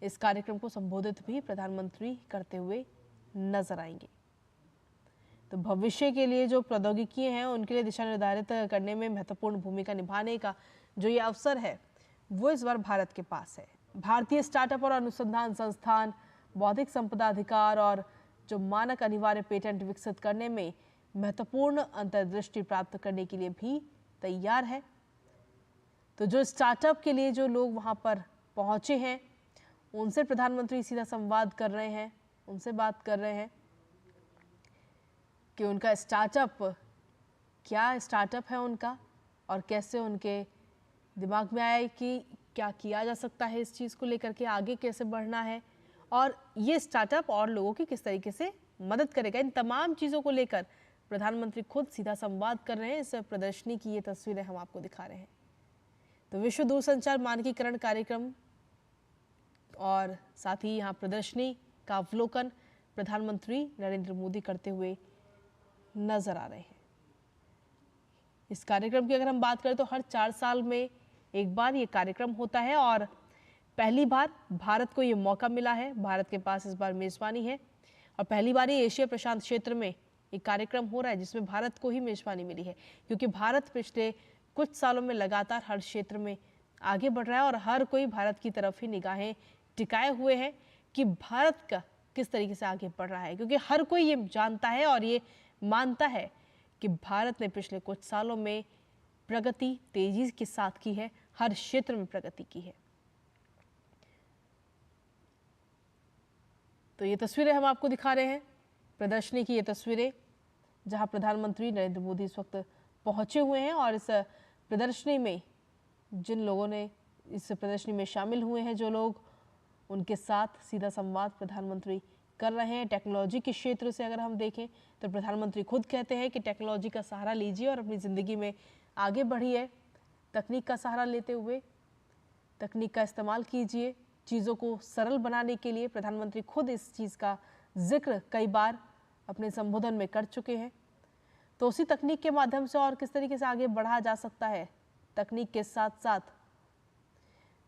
इस कार्यक्रम को संबोधित भी प्रधानमंत्री करते हुए नजर आएंगे। तो भविष्य के लिए जो प्रौद्योगिकी हैं उनके लिए दिशा निर्धारित करने में महत्वपूर्ण भूमिका निभाने का जो ये अवसर है वो इस बार भारत के पास है। भारतीय स्टार्टअप और अनुसंधान संस्थान बौद्धिक संपदा अधिकार और जो मानक अनिवार्य पेटेंट विकसित करने में महत्वपूर्ण अंतर्दृष्टि प्राप्त करने के लिए भी तैयार है। तो जो स्टार्टअप के लिए जो लोग वहां पर पहुंचे हैं उनसे प्रधानमंत्री सीधा संवाद कर रहे हैं, उनसे बात कर रहे हैं कि उनका स्टार्टअप क्या स्टार्टअप है उनका और कैसे उनके दिमाग में आया कि क्या किया जा सकता है इस चीज़ को लेकर के आगे कैसे बढ़ना है और ये स्टार्टअप और लोगों की किस तरीके से मदद करेगा। इन तमाम चीज़ों को लेकर प्रधानमंत्री खुद सीधा संवाद कर रहे हैं। इस प्रदर्शनी की ये तस्वीरें हम आपको दिखा रहे हैं। तो विश्व दूरसंचार मानकीकरण कार्यक्रम और साथ ही यहाँ प्रदर्शनी का अवलोकन प्रधानमंत्री नरेंद्र मोदी करते हुए नजर आ रहे हैं। इस कार्यक्रम की अगर हम बात करें तो हर 4 साल में एक बार ये कार्यक्रम होता है और पहली बार भारत को ये मौका मिला है। भारत के पास इस बार मेजबानी है और पहली बार ही एशिया प्रशांत क्षेत्र में एक कार्यक्रम हो रहा है जिसमें भारत को ही मेजबानी मिली है, क्योंकि भारत पिछले कुछ सालों में लगातार हर क्षेत्र में आगे बढ़ रहा है और हर कोई भारत की तरफ ही निगाहें टिकाए हुए हैं कि भारत का किस तरीके से आगे बढ़ रहा है, क्योंकि हर कोई ये जानता है और ये मानता है कि भारत ने पिछले कुछ सालों में प्रगति तेजी के साथ की है, हर क्षेत्र में प्रगति की है। तो ये तस्वीरें हम आपको दिखा रहे हैं, प्रदर्शनी की ये तस्वीरें जहां प्रधानमंत्री नरेंद्र मोदी इस वक्त पहुंचे हुए हैं और इस प्रदर्शनी में जिन लोगों ने इस प्रदर्शनी में शामिल हुए हैं, जो लोग उनके साथ सीधा संवाद प्रधानमंत्री कर रहे हैं। टेक्नोलॉजी के क्षेत्र से अगर हम देखें तो प्रधानमंत्री खुद कहते हैं कि टेक्नोलॉजी का सहारा लीजिए और अपनी ज़िंदगी में आगे बढ़िए। तकनीक का सहारा लेते हुए तकनीक का इस्तेमाल कीजिए, चीज़ों को सरल बनाने के लिए प्रधानमंत्री खुद इस चीज़ का जिक्र कई बार अपने संबोधन में कर चुके हैं। तो उसी तकनीक के माध्यम से और किस तरीके से आगे बढ़ा जा सकता है, तकनीक के साथ साथ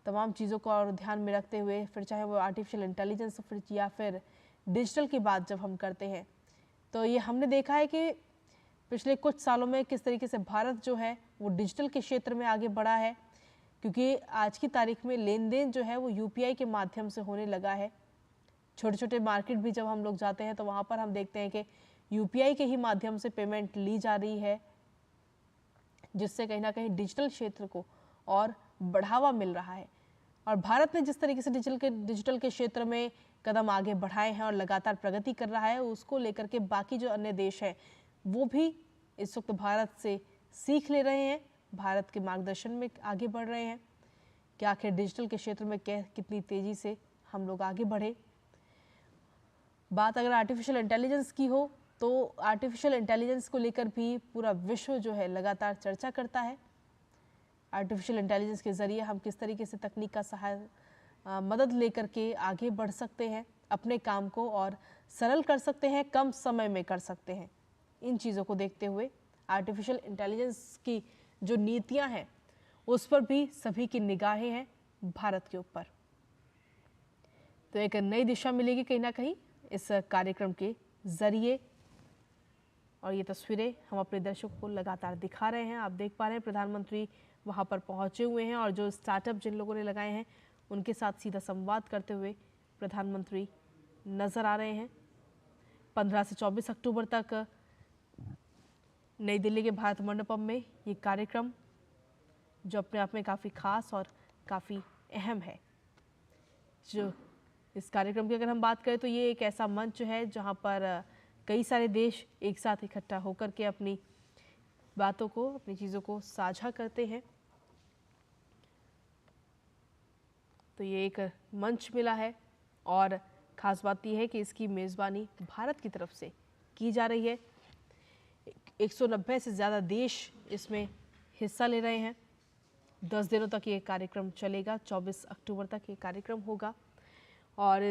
तमाम चीज़ों को और ध्यान में रखते हुए, फिर चाहे वो आर्टिफिशियल इंटेलिजेंस फिर या फिर डिजिटल की बात जब हम करते हैं तो ये हमने देखा है कि पिछले कुछ सालों में किस तरीके से भारत जो है वो डिजिटल के क्षेत्र में आगे बढ़ा है, क्योंकि आज की तारीख में लेन देन जो है वो यूपीआई के माध्यम से होने लगा है। छोटे छोटे मार्केट भी जब हम लोग जाते हैं तो वहाँ पर हम देखते हैं कि यूपीआई के ही माध्यम से पेमेंट ली जा रही है, जिससे कहीं ना कहीं डिजिटल क्षेत्र को और बढ़ावा मिल रहा है। और भारत ने जिस तरीके से डिजिटल के क्षेत्र में कदम आगे बढ़ाए हैं और लगातार प्रगति कर रहा है, उसको लेकर के बाकी जो अन्य देश हैं वो भी इस वक्त भारत से सीख ले रहे हैं, भारत के मार्गदर्शन में आगे बढ़ रहे हैं कि आखिर डिजिटल के क्षेत्र में कितनी तेज़ी से हम लोग आगे बढ़े। बात अगर आर्टिफिशियल इंटेलिजेंस की हो तो आर्टिफिशियल इंटेलिजेंस को लेकर भी पूरा विश्व जो है लगातार चर्चा करता है। आर्टिफिशियल इंटेलिजेंस के ज़रिए हम किस तरीके से तकनीक का मदद लेकर के आगे बढ़ सकते हैं, अपने काम को और सरल कर सकते हैं, कम समय में कर सकते हैं। इन चीज़ों को देखते हुए आर्टिफिशियल इंटेलिजेंस की जो नीतियां हैं उस पर भी सभी की निगाहें हैं भारत के ऊपर। तो एक नई दिशा मिलेगी कहीं ना कहीं इस कार्यक्रम के ज़रिए। और ये तस्वीरें हम अपने दर्शकों को लगातार दिखा रहे हैं। आप देख पा रहे हैं प्रधानमंत्री वहाँ पर पहुँचे हुए हैं और जो स्टार्टअप जिन लोगों ने लगाए हैं उनके साथ सीधा संवाद करते हुए प्रधानमंत्री नज़र आ रहे हैं। 15 से 24 अक्टूबर तक नई दिल्ली के भारत मंडपम में ये कार्यक्रम जो अपने आप में काफ़ी खास और काफ़ी अहम है। जो इस कार्यक्रम की अगर हम बात करें तो ये एक ऐसा मंच है जहाँ पर कई सारे देश एक साथ इकट्ठा होकर के अपनी बातों को, अपनी चीज़ों को साझा करते हैं। तो ये एक मंच मिला है और ख़ास बात यह है कि इसकी मेज़बानी भारत की तरफ से की जा रही है। 190 से ज़्यादा देश इसमें हिस्सा ले रहे हैं। 10 दिनों तक ये कार्यक्रम चलेगा, 24 अक्टूबर तक ये कार्यक्रम होगा और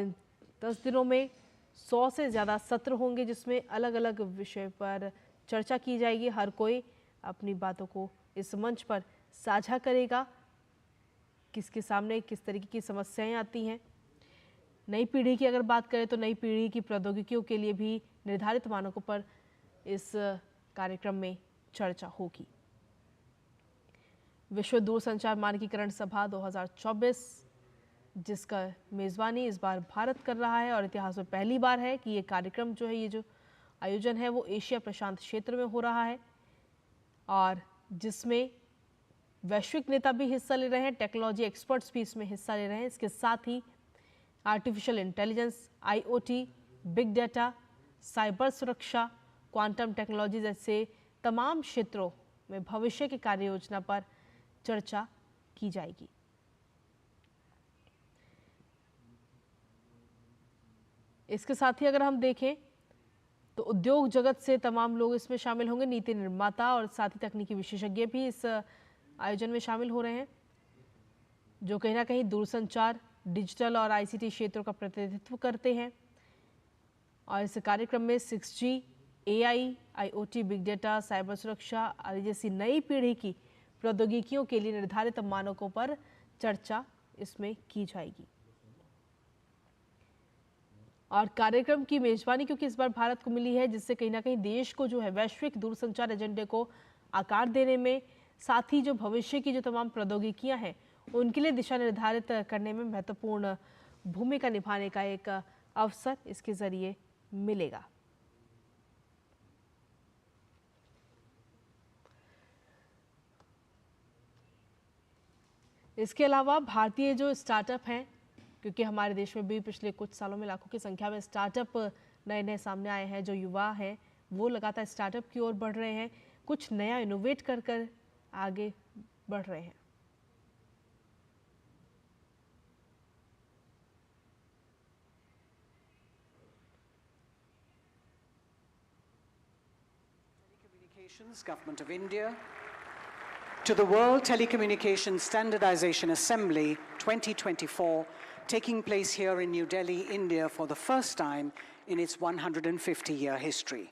10 दिनों में 100 से ज़्यादा सत्र होंगे जिसमें अलग अलग विषय पर चर्चा की जाएगी। हर कोई अपनी बातों को इस मंच पर साझा करेगा, किसके सामने किस तरीके की समस्याएं आती हैं, नई पीढ़ी की अगर बात करें तो नई पीढ़ी की प्रौद्योगिकियों के लिए भी निर्धारित मानकों पर इस कार्यक्रम में चर्चा होगी। विश्व दूरसंचार मानकीकरण सभा 2024, जिसका मेज़बानी इस बार भारत कर रहा है और इतिहास में पहली बार है कि ये कार्यक्रम जो है, ये जो आयोजन है वो एशिया प्रशांत क्षेत्र में हो रहा है और जिसमें वैश्विक नेता भी हिस्सा ले रहे हैं, टेक्नोलॉजी एक्सपर्ट्स भी इसमें हिस्सा ले रहे हैं। इसके साथ ही artificial intelligence, IoT, big data, cyber सुरक्षा, क्वांटम टेक्नोलॉजी जैसे तमाम क्षेत्रों में भविष्य की कार्य योजना पर चर्चा की जाएगी। इसके साथ ही अगर हम देखें तो उद्योग जगत से तमाम लोग इसमें शामिल होंगे। नीति निर्माता और साथ ही तकनीकी विशेषज्ञ भी इस आयोजन में शामिल हो रहे हैं, जो कहीं ना कहीं दूरसंचार, डिजिटल और ICT क्षेत्रों का प्रतिनिधित्व करते हैं। और इस कार्यक्रम में 6G, AI, IoT, big data, cyber सुरक्षा आदि जैसी नई पीढ़ी की प्रौद्योगिकियों के लिए निर्धारित मानकों पर चर्चा इसमें की जाएगी। और कार्यक्रम की मेजबानी क्योंकि इस बार भारत को मिली है, जिससे कहीं ना कहीं देश को जो है वैश्विक दूरसंचार एजेंडे को आकार देने में, साथ ही जो भविष्य की जो तमाम प्रौद्योगिकियां हैं उनके लिए दिशा निर्धारित करने में महत्वपूर्ण भूमिका निभाने का एक अवसर इसके जरिए मिलेगा। इसके अलावा भारतीय जो स्टार्टअप हैं, क्योंकि हमारे देश में भी पिछले कुछ सालों में लाखों की संख्या में स्टार्टअप नए नए सामने आए हैं, जो युवा हैं वो लगातार स्टार्टअप की ओर बढ़ रहे हैं, कुछ नया इनोवेट कर कर आगे बढ़ रहे हैं। Telecommunications, Government of India, to the World Telecommunication Standardization Assembly 2024, taking place here in New Delhi, India for the first time in its 150-year history.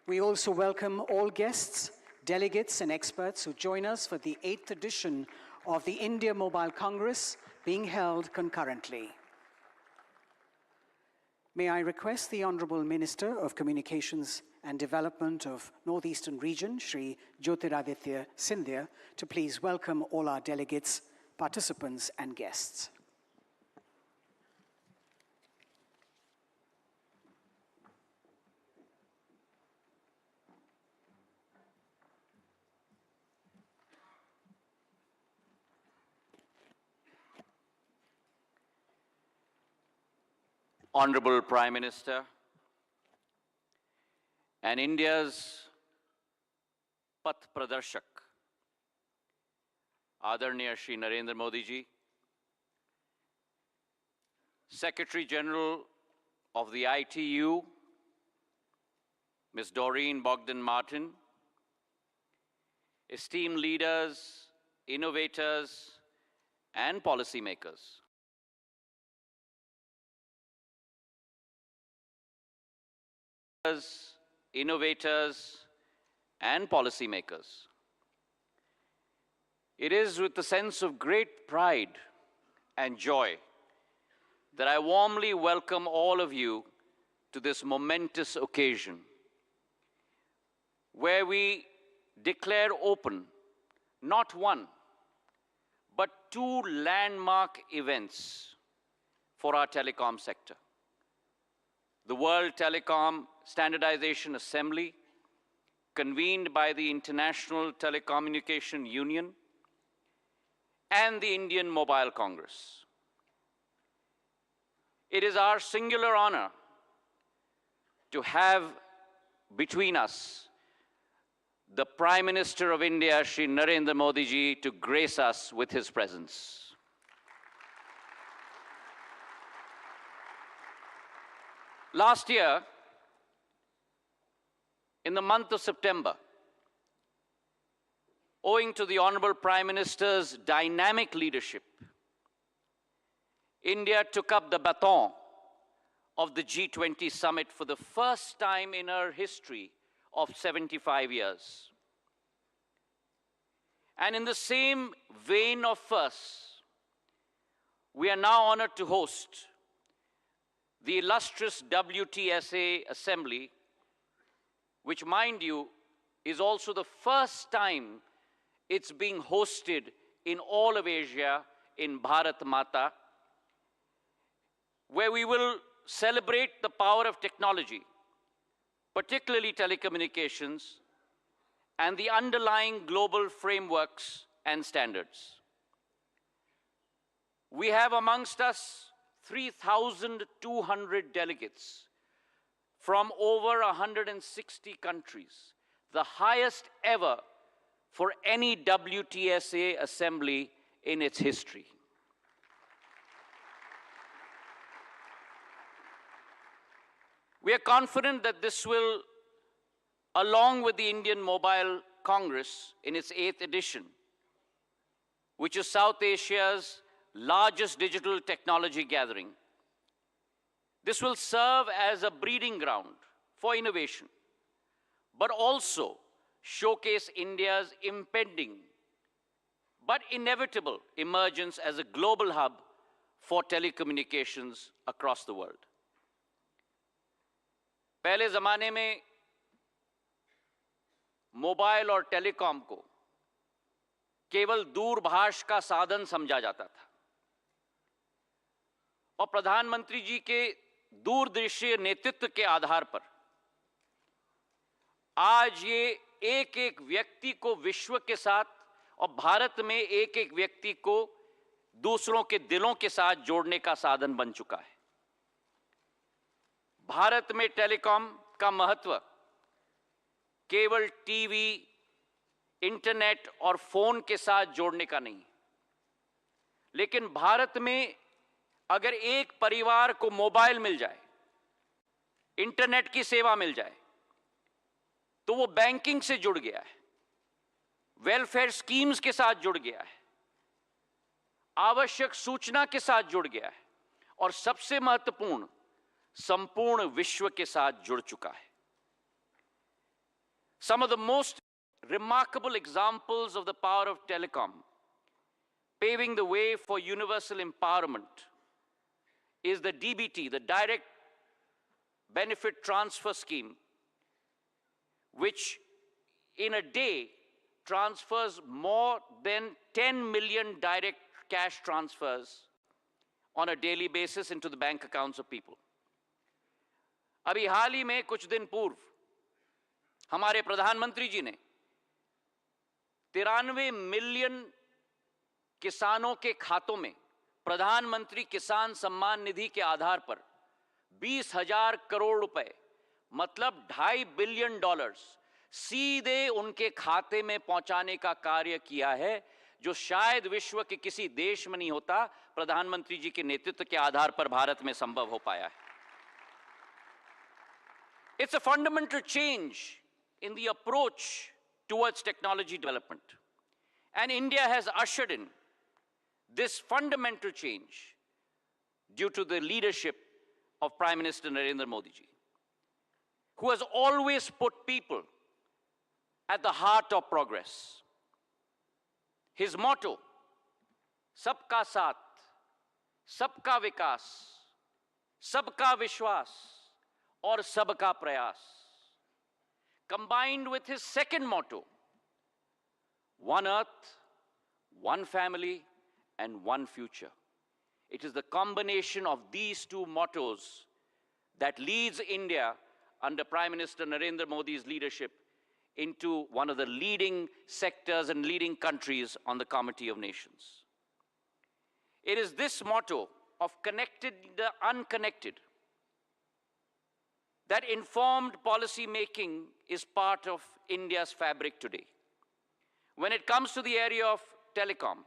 We also welcome all guests, delegates and experts who join us for the 8th edition of the India Mobile Congress being held concurrently. May I request the Honorable Minister of Communications and Development of Northeastern Region, Shri Jyotiraditya Scindia, to please welcome all our delegates, participants and guests. Honorable Prime Minister, and India's Path Pradarshak, Adarniya Shri Narendra Modi ji, Secretary General of the ITU, Ms. Doreen Bogdan-Martin, esteemed leaders, innovators, and policymakers. Innovators and policymakers. It is with a sense of great pride and joy that I warmly welcome all of you to this momentous occasion, where we declare open not one, but two landmark events for our telecom sector. The World Telecom Standardization Assembly, convened by the International Telecommunication Union, and the Indian Mobile Congress. It is our singular honor to have between us the Prime Minister of India, Shri Narendra Modi ji, to grace us with his presence. Last year, in the month of September, owing to the Honorable Prime Minister's dynamic leadership, India took up the baton of the G20 summit for the first time in her history of 75 years. And in the same vein of firsts, we are now honored to host the illustrious WTSA Assembly, which, mind you, is also the first time it's being hosted in all of Asia in Bharat Mata, where we will celebrate the power of technology, particularly telecommunications, and the underlying global frameworks and standards. We have amongst us 3,200 delegates from over 160 countries, the highest ever for any WTSA assembly in its history. We are confident that this will, along with the Indian Mobile Congress in its 8th edition, which is South Asia's largest digital technology gathering, this will serve as a breeding ground for innovation, but also showcase India's impending but inevitable emergence as a global hub for telecommunications across the world. पहले ज़माने में mobile और telecom को केवल दूरभाष का साधन समझा जाता था और प्रधानमंत्री जी के दूरदृष्टि नेतृत्व के आधार पर आज ये एक एक व्यक्ति को विश्व के साथ और भारत में एक एक व्यक्ति को दूसरों के दिलों के साथ जोड़ने का साधन बन चुका है। भारत में टेलीकॉम का महत्व केवल टीवी, इंटरनेट और फोन के साथ जोड़ने का नहीं, लेकिन भारत में अगर एक परिवार को मोबाइल मिल जाए, इंटरनेट की सेवा मिल जाए, तो वो बैंकिंग से जुड़ गया है, वेलफेयर स्कीम्स के साथ जुड़ गया है, आवश्यक सूचना के साथ जुड़ गया है और सबसे महत्वपूर्ण संपूर्ण विश्व के साथ जुड़ चुका है। Some of the most remarkable examples of the power of telecom, paving the way for universal empowerment, is the DBT, the Direct Benefit Transfer Scheme, which in a day transfers more than 10 million direct cash transfers on a daily basis into the bank accounts of people. अभी हाल ही में कुछ दिन पूर्व हमारे प्रधानमंत्री जी ने 93 million किसानों के खातों में प्रधानमंत्री किसान सम्मान निधि के आधार पर 20,000 करोड़ रुपए, मतलब $2.5 बिलियन सीधे उनके खाते में पहुंचाने का कार्य किया है, जो शायद विश्व के किसी देश में नहीं होता, प्रधानमंत्री जी के नेतृत्व के आधार पर भारत में संभव हो पाया है। It's a fundamental change in the approach towards technology development. And India has ushered in this fundamental change due to the leadership of Prime Minister Narendra Modi ji, who has always put people at the heart of progress. His motto, Sabka Saath, Sabka Vikas, Sabka Vishwas, or Sabka Prayas, combined with his second motto, One Earth, One Family, and One Future. It is the combination of these two mottos that leads India under Prime Minister Narendra Modi's leadership into one of the leading sectors and leading countries on the Committee of Nations. It is this motto of connected the unconnected that informed policy making is part of India's fabric today. When it comes to the area of telecom,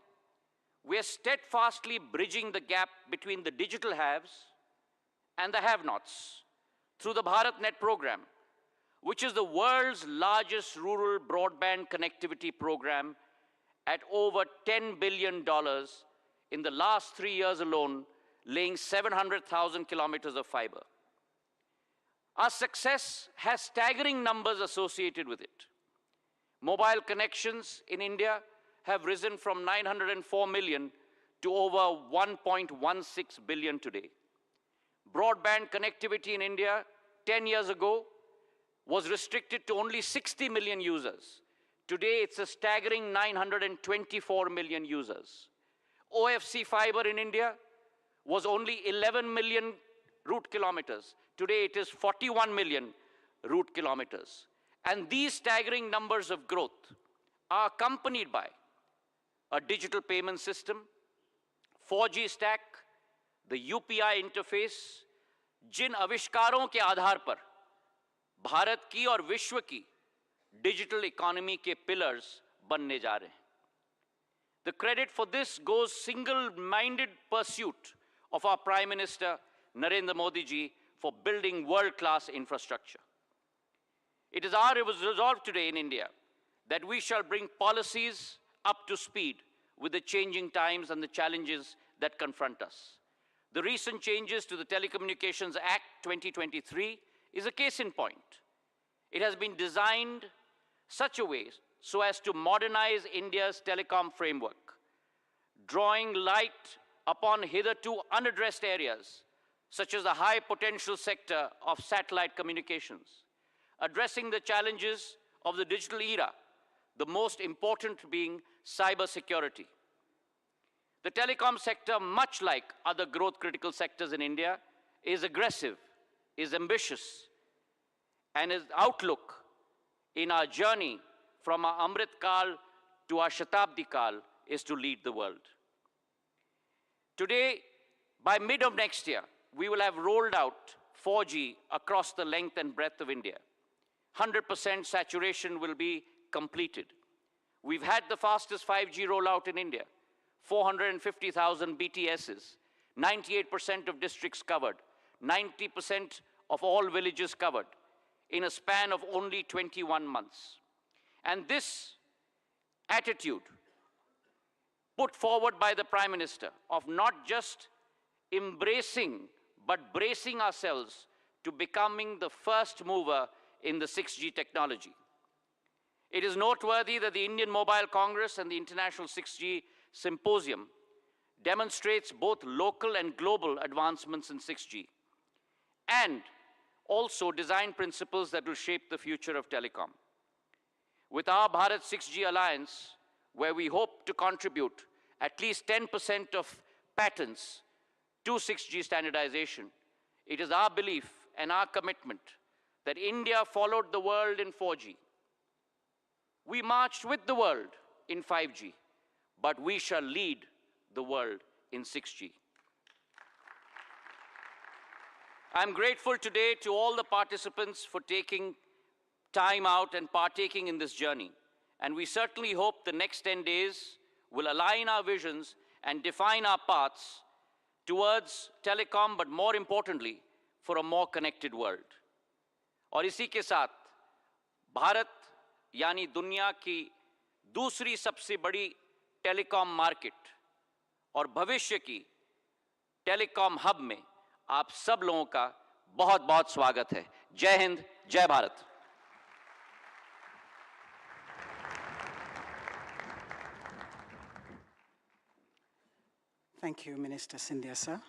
we are steadfastly bridging the gap between the digital haves and the have-nots through the BharatNet program, which is the world's largest rural broadband connectivity program at over $10 billion in the last 3 years alone, laying 700,000 kilometers of fiber. Our success has staggering numbers associated with it. Mobile connections in India have risen from 904 million to over 1.16 billion today. broadband connectivity in India 10 years ago was restricted to only 60 million users. Today, it's a staggering 924 million users. OFC fiber in India was only 11 million route kilometers. Today, it is 41 million route kilometers. And these staggering numbers of growth are accompanied by a digital payment system, 4G stack, the UPI interface, जिन आविष्कारों के आधार पर भारत की और विश्व की digital economy के pillars बनने जा रहे हैं. The credit for this goes single-minded pursuit of our Prime Minister Narendra Modi ji for building world-class infrastructure. It is our resolve today in India that we shall bring policies up to speed with the changing times and the challenges that confront us. The recent changes to the Telecommunications Act 2023 is a case in point. It has been designed such a way so as to modernize India's telecom framework, drawing light upon hitherto unaddressed areas, such as the high potential sector of satellite communications, addressing the challenges of the digital era, the most important being cybersecurity. The telecom sector, much like other growth critical sectors in India, is aggressive, is ambitious, and its outlook in our journey from our Amrit Kal to our Shatabdi Kal is to lead the world. Today, by mid of next year, we will have rolled out 4G across the length and breadth of India. 100% saturation will be completed. We've had the fastest 5G rollout in India, 450,000 BTSs, 98% of districts covered, 90% of all villages covered in a span of only 21 months. And this attitude put forward by the Prime Minister of not just embracing, but bracing ourselves to becoming the first mover in the 6G technology. It is noteworthy that the Indian Mobile Congress and the International 6G Symposium demonstrates both local and global advancements in 6G, and also design principles that will shape the future of telecom. With our Bharat 6G Alliance, where we hope to contribute at least 10% of patents to 6G standardization, it is our belief and our commitment that India followed the world in 4G. We marched with the world in 5G, but we shall lead the world in 6G. I'm grateful today to all the participants for taking time out and partaking in this journey. And we certainly hope the next 10 days will align our visions and define our paths towards telecom, but more importantly, for a more connected world. और इसी के साथ भारत यानी दुनिया की दूसरी सबसे बड़ी टेलीकॉम मार्केट और भविष्य की टेलीकॉम हब में आप सब लोगों का बहुत बहुत स्वागत है. जय हिंद, जय Bharat. Thank you, Minister Scindia, sir.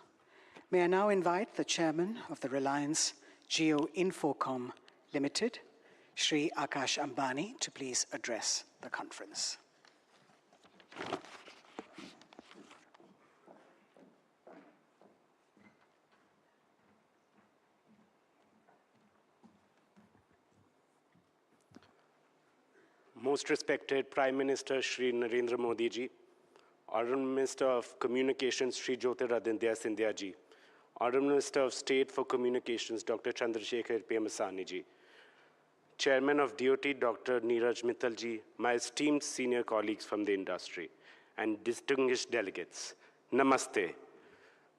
May I now invite the chairman of the Reliance Jio Infocom Limited, Shri Akash Ambani, to please address the conference. Most respected Prime Minister Shri Narendra Modi ji, Honorable Minister of Communications Shri Jyotiraditya Scindia ji, Honorable Minister of State for Communications Dr. Chandrasekhar Pemasani ji, Chairman of DOT Dr. Neeraj Mittal ji, my esteemed senior colleagues from the industry, and distinguished delegates, Namaste.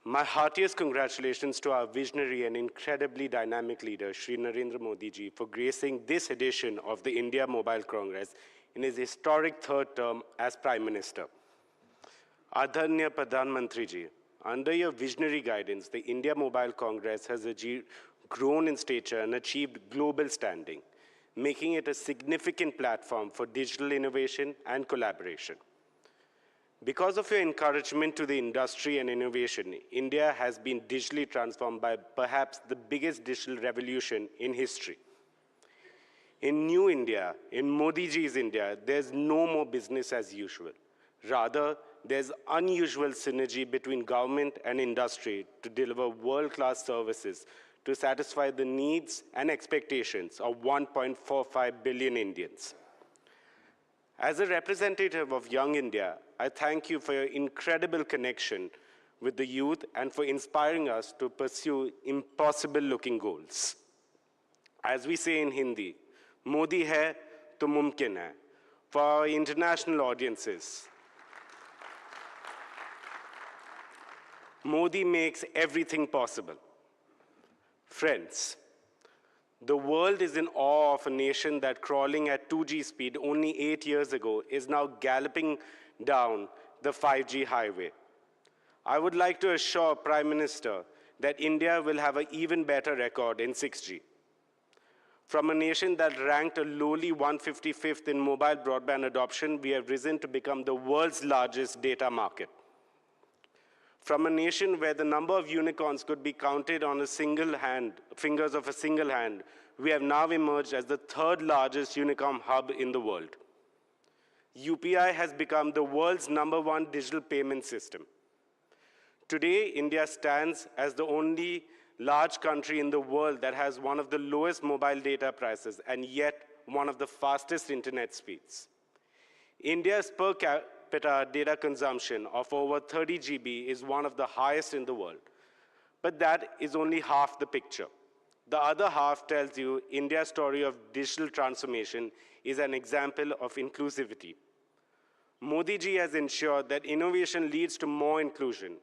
My heartiest congratulations to our visionary and incredibly dynamic leader, Shri Narendra Modi ji, for gracing this edition of the India Mobile Congress in his historic third term as Prime Minister. Adharnya Pradhan Mantri ji, under your visionary guidance, the India Mobile Congress has grown in stature and achieved global standing, making it a significant platform for digital innovation and collaboration. Because of your encouragement to the industry and innovation, India has been digitally transformed by perhaps the biggest digital revolution in history. In New India, in Modi ji's India, there's no more business as usual. Rather, there's unusual synergy between government and industry to deliver world-class services to satisfy the needs and expectations of 1.45 billion Indians. As a representative of Young India, I thank you for your incredible connection with the youth and for inspiring us to pursue impossible-looking goals. As we say in Hindi, Modi hai to mumkin hai. For our international audiences, Modi makes everything possible. Friends, the world is in awe of a nation that crawling at 2G speed only 8 years ago is now galloping down the 5G highway. I would like to assure Prime Minister that India will have an even better record in 6G. From a nation that ranked a lowly 155th in mobile broadband adoption, we have risen to become the world's largest data market. From a nation where the number of unicorns could be counted on fingers of a single hand, we have now emerged as the third largest unicorn hub in the world. UPI has become the world's #1 digital payment system. Today, India stands as the only large country in the world that has one of the lowest mobile data prices and yet one of the fastest internet speeds. India's per capita data consumption of over 30 GB is one of the highest in the world. But that is only half the picture. The other half tells you India's story of digital transformation is an example of inclusivity. Modi ji has ensured that innovation leads to more inclusion.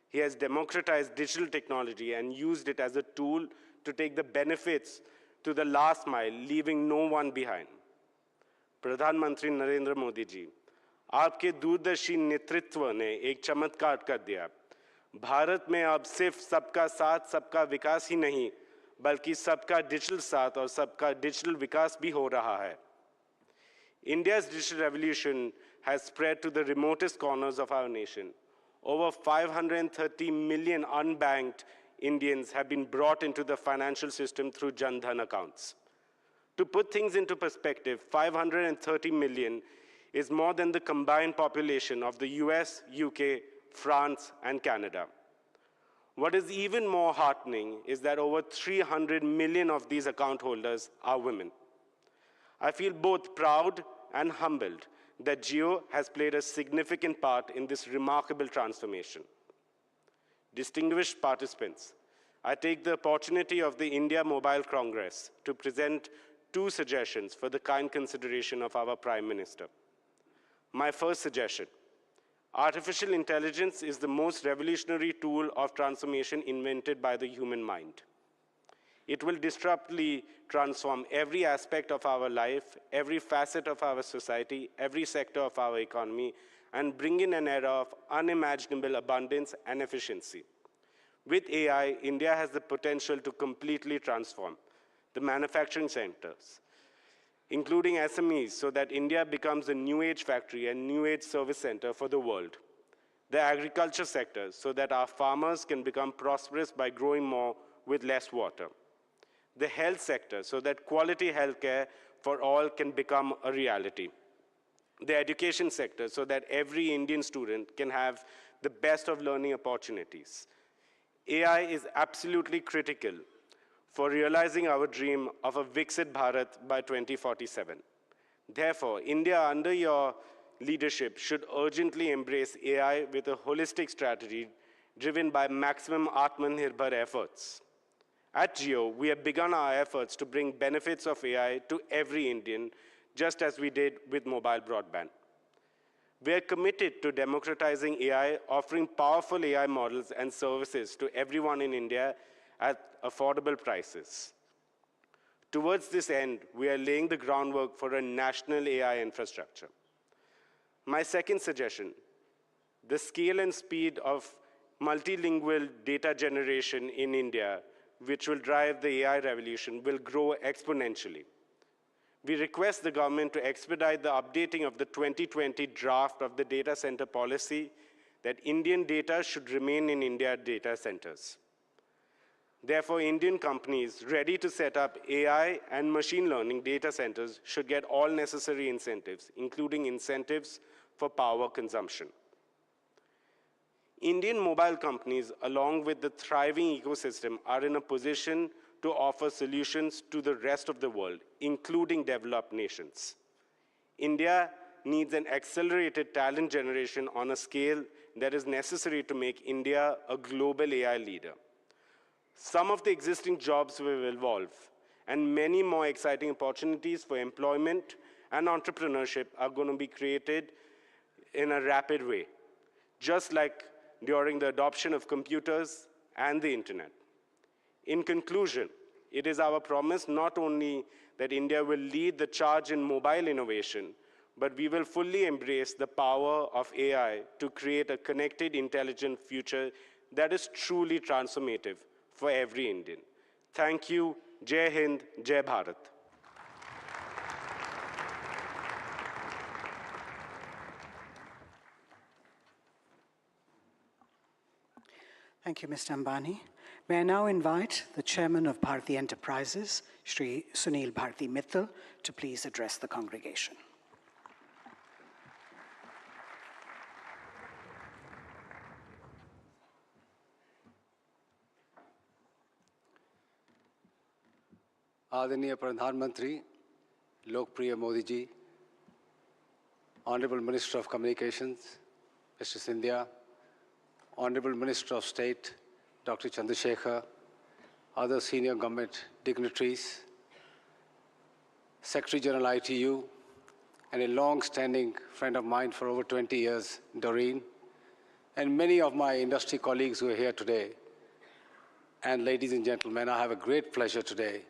He has democratized digital technology and used it as a tool to take the benefits to the last mile, leaving no one behind. Pradhan Mantri Narendra Modi ji, आपके दूरदर्शी नेतृत्व ने एक चमत्कार कर दिया. भारत में अब सिर्फ सबका साथ, सबका विकास ही नहीं, बल्कि सबका डिजिटल साथ और सबका डिजिटल विकास भी हो रहा है. India's digital revolution has spread to the remotest corners of our nation. Over 530 million unbanked Indians have been brought into the financial system through Jan Dhan accounts. To put things into perspective, 530 million is more than the combined population of the US, UK, France, and Canada. What is even more heartening is that over 300 million of these account holders are women. I feel both proud and humbled that Jio has played a significant part in this remarkable transformation. Distinguished participants, I take the opportunity of the India Mobile Congress to present 2 suggestions for the kind consideration of our Prime Minister. My first suggestion: artificial intelligence is the most revolutionary tool of transformation invented by the human mind. It will disruptively transform every aspect of our life, every facet of our society, every sector of our economy, and bring in an era of unimaginable abundance and efficiency. With AI, India has the potential to completely transform the manufacturing sectors, including SMEs, so that India becomes a new age factory and new age service center for the world. The agriculture sector, so that our farmers can become prosperous by growing more with less water. The health sector, so that quality healthcare for all can become a reality. The education sector, so that every Indian student can have the best of learning opportunities. AI is absolutely critical for realizing our dream of a Viksit Bharat by 2047. Therefore, India, under your leadership, should urgently embrace AI with a holistic strategy driven by maximum Atmanirbhar efforts. At Jio, we have begun our efforts to bring benefits of AI to every Indian, just as we did with mobile broadband. We are committed to democratizing AI, offering powerful AI models and services to everyone in India at affordable prices. Towards this end, we are laying the groundwork for a national AI infrastructure. My second suggestion: the scale and speed of multilingual data generation in India, which will drive the AI revolution, will grow exponentially. We request the government to expedite the updating of the 2020 draft of the data center policy that Indian data should remain in India data centers. Therefore, Indian companies ready to set up AI and machine learning data centers should get all necessary incentives, including incentives for power consumption. Indian mobile companies, along with the thriving ecosystem, are in a position to offer solutions to the rest of the world, including developed nations. India needs an accelerated talent generation on a scale that is necessary to make India a global AI leader. Some of the existing jobs will evolve, and many more exciting opportunities for employment and entrepreneurship are going to be created in a rapid way, just like during the adoption of computers and the internet. In conclusion, it is our promise not only that India will lead the charge in mobile innovation, but we will fully embrace the power of AI to create a connected, intelligent future that is truly transformative for every Indian. Thank you. Jai Hind, Jai Bharat. Thank you, Mr. Ambani. May I now invite the Chairman of Bharti Enterprises, Shri Sunil Bharti Mittal, to please address the congregation. आदरणीय प्रधानमंत्री लोकप्रिय Modi ji, Honorable Minister of Communications, Mr. Scindia, Honorable Minister of State, Dr. Chandrasekhar, other senior government dignitaries, Secretary General ITU, and a long-standing friend of mine for over 20 years, Doreen, and many of my industry colleagues who are here today. And ladies and gentlemen, I have a great pleasure today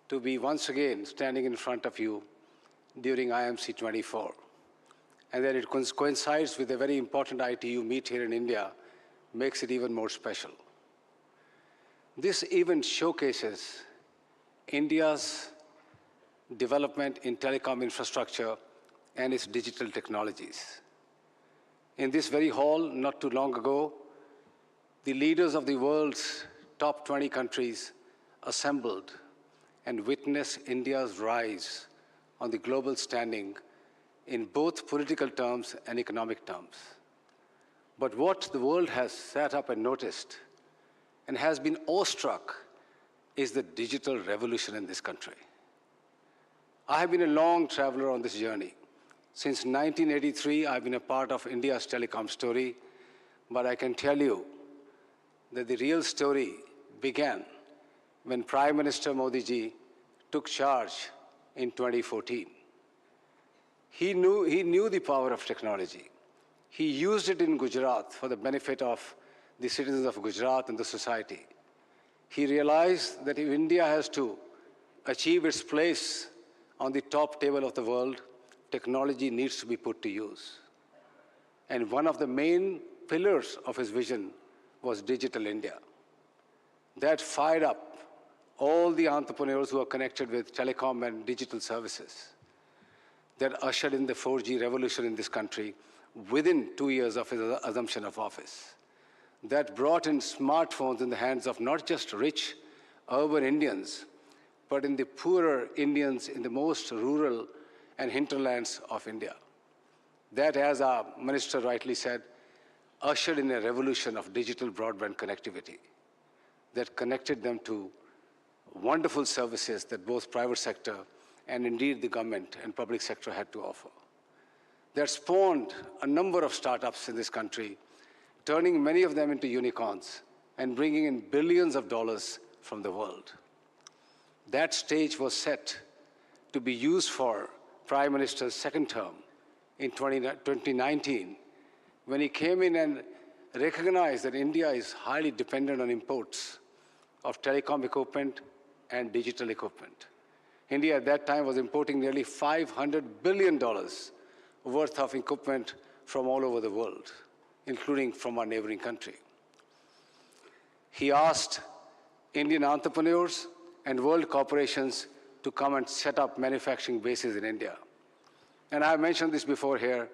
to be once again standing in front of you during IMC 24. And that it coincides with a very important ITU meet here in India makes it even more special. This event showcases India's development in telecom infrastructure and its digital technologies. In this very hall, not too long ago, the leaders of the world's top 20 countries assembled and witnessed India's rise on the global standing in both political terms and economic terms. But what the world has sat up and noticed and has been awestruck is the digital revolution in this country. I have been a long traveler on this journey. Since 1983, I've been a part of India's telecom story, but I can tell you that the real story began when Prime Minister Modi ji took charge in 2014. He knew the power of technology. He used it in Gujarat for the benefit of the citizens of Gujarat and the society. He realized that if India has to achieve its place on the top table of the world, technology needs to be put to use. And one of the main pillars of his vision was Digital India. That fired up all the entrepreneurs who are connected with telecom and digital services. That ushered in the 4G revolution in this country within 2 years of his assumption of office. That brought in smartphones in the hands of not just rich urban Indians, but in the poorer Indians in the most rural and hinterlands of India. That, as our minister rightly said, ushered in a revolution of digital broadband connectivity that connected them to wonderful services that both private sector and indeed the government and public sector had to offer. That spawned a number of startups in this country, turning many of them into unicorns and bringing in billions of dollars from the world. That stage was set to be used for Prime Minister's second term in 2019, when he came in and recognized that India is highly dependent on imports of telecom equipment and digital equipment. India at that time was importing nearly $500 billion worth of equipment from all over the world, including from our neighboring country. He asked Indian entrepreneurs and world corporations to come and set up manufacturing bases in India. And I mentioned this before here,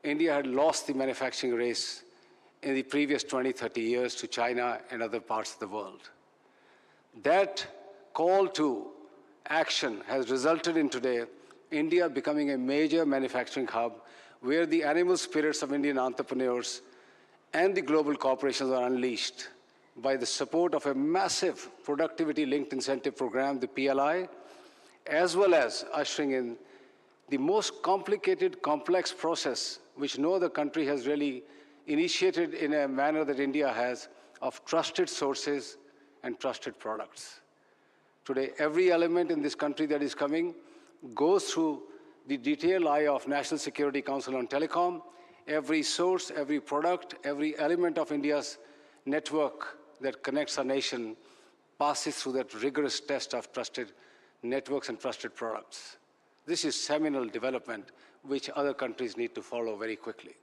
India had lost the manufacturing race in the previous 20, 30 years to China and other parts of the world. That call to action has resulted in today India becoming a major manufacturing hub where the animal spirits of Indian entrepreneurs and the global corporations are unleashed by the support of a massive productivity-linked incentive program, the PLI, as well as ushering in the most complicated, complex process which no other country has really initiated in a manner that India has of trusted sources and trusted products. Today, every element in this country that is coming goes through the detailed eye of National Security Council on Telecom. Every source, every product, every element of India's network that connects our nation passes through that rigorous test of trusted networks and trusted products. This is seminal development which other countries need to follow very quickly.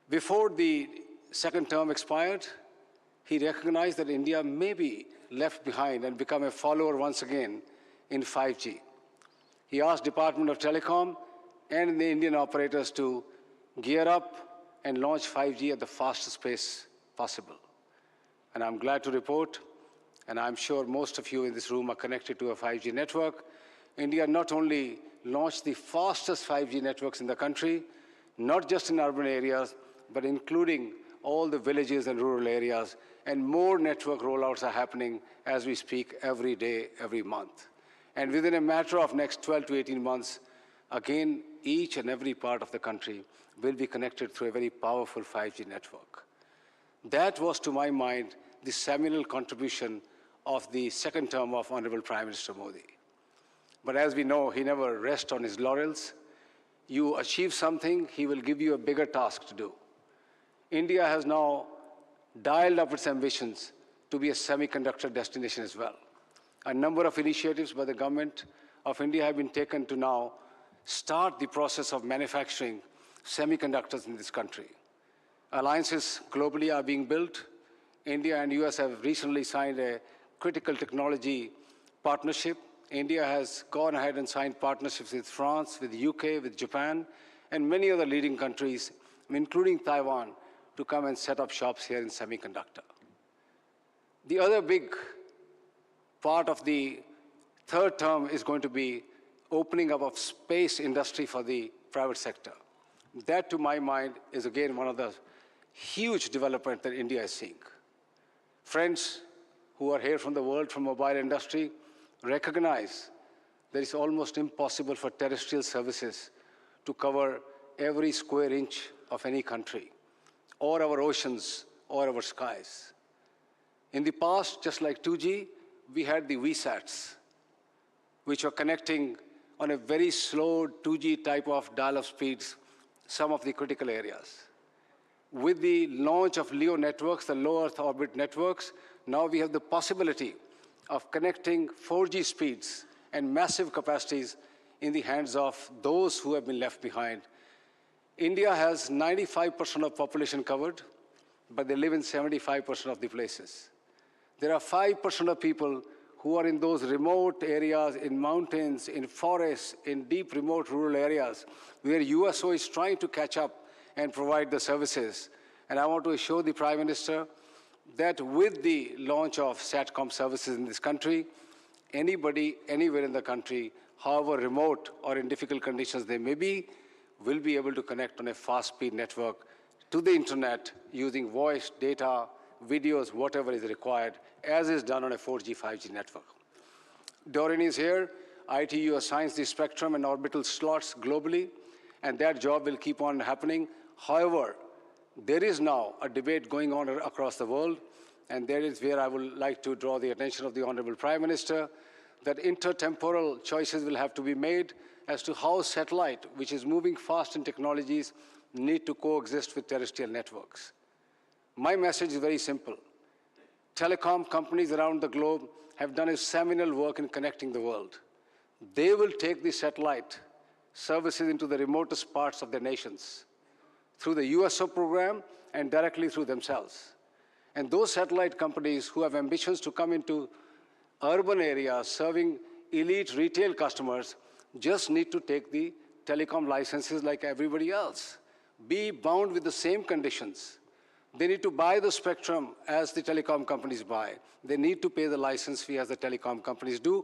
Before the second term expired, he recognized that India may be left behind and become a follower once again in 5G. He asked Department of Telecom and the Indian operators to gear up and launch 5G at the fastest pace possible. And I'm glad to report, and I'm sure most of you in this room are connected to a 5G network, India not only launched the fastest 5G networks in the country, not just in urban areas, but including all the villages and rural areas, and more network rollouts are happening as we speak every day, every month. And within a matter of next 12 to 18 months, again, each and every part of the country will be connected through a very powerful 5G network. That was, to my mind, the seminal contribution of the second term of Honorable Prime Minister Modi. But as we know, he never rests on his laurels. You achieve something, he will give you a bigger task to do. India has now dialed up its ambitions to be a semiconductor destination as well. A number of initiatives by the government of India have been taken to now start the process of manufacturing semiconductors in this country. Alliances globally are being built. India and US have recently signed a critical technology partnership. India has gone ahead and signed partnerships with France, with UK, with Japan, and many other leading countries, including Taiwan, to come and set up shops here in semiconductor. The other big part of the third term is going to be opening up of space industry for the private sector. That, to my mind, is again one of the huge developments that India is seeing. Friends who are here from the world, from mobile industry, recognize that it's almost impossible for terrestrial services to cover every square inch of any country, or our oceans, or our skies. In the past, just like 2G, we had the VSATs, which were connecting on a very slow 2G type of dial-up speeds some of the critical areas. With the launch of LEO networks, the low Earth orbit networks, now we have the possibility of connecting 4G speeds and massive capacities in the hands of those who have been left behind. India has 95% of population covered, but they live in 75% of the places. There are 5% of people who are in those remote areas, in mountains, in forests, in deep remote rural areas, where USO is trying to catch up and provide the services. And I want to assure the Prime Minister that with the launch of SATCOM services in this country, anybody, anywhere in the country, however remote or in difficult conditions they may be, will be able to connect on a fast-speed network to the internet using voice, data, videos, whatever is required, as is done on a 4G, 5G network. Doreen is here. ITU assigns the spectrum and orbital slots globally, and that job will keep on happening. However, there is now a debate going on across the world, and that is where I would like to draw the attention of the Honorable Prime Minister, that intertemporal choices will have to be made as to how satellite, which is moving fast in technologies, need to coexist with terrestrial networks. My message is very simple. Telecom companies around the globe have done a seminal work in connecting the world. They will take the satellite services into the remotest parts of their nations through the USO program and directly through themselves. And those satellite companies who have ambitions to come into urban areas serving elite retail customers just need to take the telecom licenses like everybody else, be bound with the same conditions. They need to buy the spectrum as the telecom companies buy. They need to pay the license fee as the telecom companies do,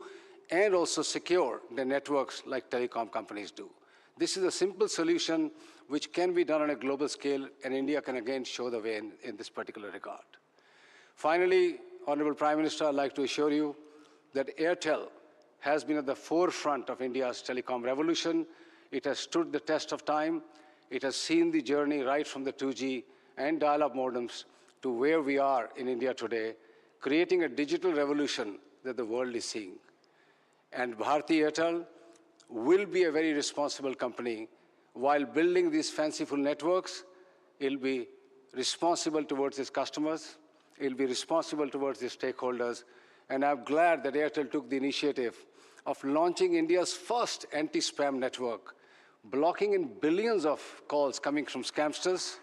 and also secure the networks like telecom companies do. This is a simple solution which can be done on a global scale, and India can again show the way in this particular regard. Finally, Honorable Prime Minister, I'd like to assure you that Airtel has been at the forefront of India's telecom revolution. It has stood the test of time. It has seen the journey right from the 2G and dial-up modems to where we are in India today, creating a digital revolution that the world is seeing. And Bharti Airtel will be a very responsible company. While building these fanciful networks, it'll be responsible towards its customers, it'll be responsible towards its stakeholders, and I'm glad that Airtel took the initiative of launching India's first anti-spam network, blocking in billions of calls coming from scamsters,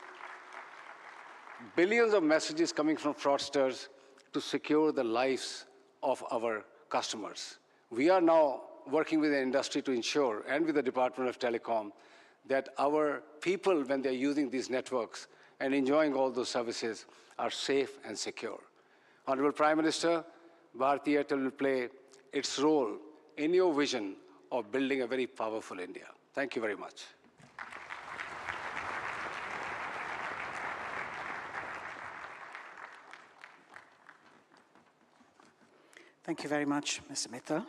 billions of messages coming from fraudsters to secure the lives of our customers. We are now working with the industry to ensure, and with the Department of Telecom, that our people, when they're using these networks and enjoying all those services, are safe and secure. Honorable Prime Minister, Bharti Airtel will play its role in your vision of building a very powerful India. Thank you very much. Thank you very much, Mr. Mitra.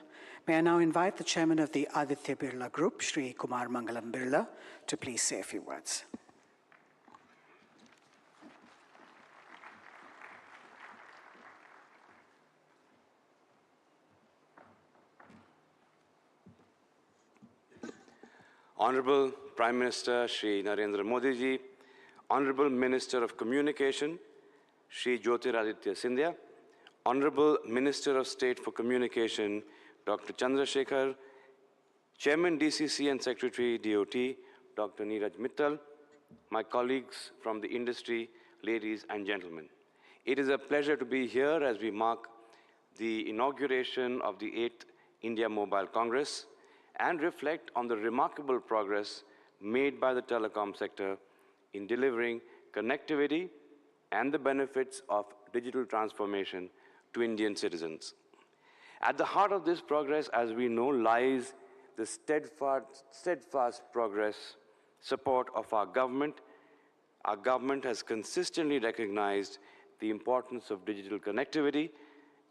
May I now invite the chairman of the Aditya Birla Group, Shri Kumar Mangalam Birla, to please say a few words. Honorable Prime Minister Shri Narendra Modi ji, Honorable Minister of Communication Shri Jyotiraditya Scindia, Honorable Minister of State for Communication Dr. Chandrasekhar, Chairman DCC and Secretary DOT Dr. Neeraj Mittal, my colleagues from the industry, ladies and gentlemen. It is a pleasure to be here as we mark the inauguration of the 8th India Mobile Congress and reflect on the remarkable progress made by the telecom sector in delivering connectivity and the benefits of digital transformation to Indian citizens. At the heart of this progress, as we know, lies the steadfast progress support of our government. Our government has consistently recognized the importance of digital connectivity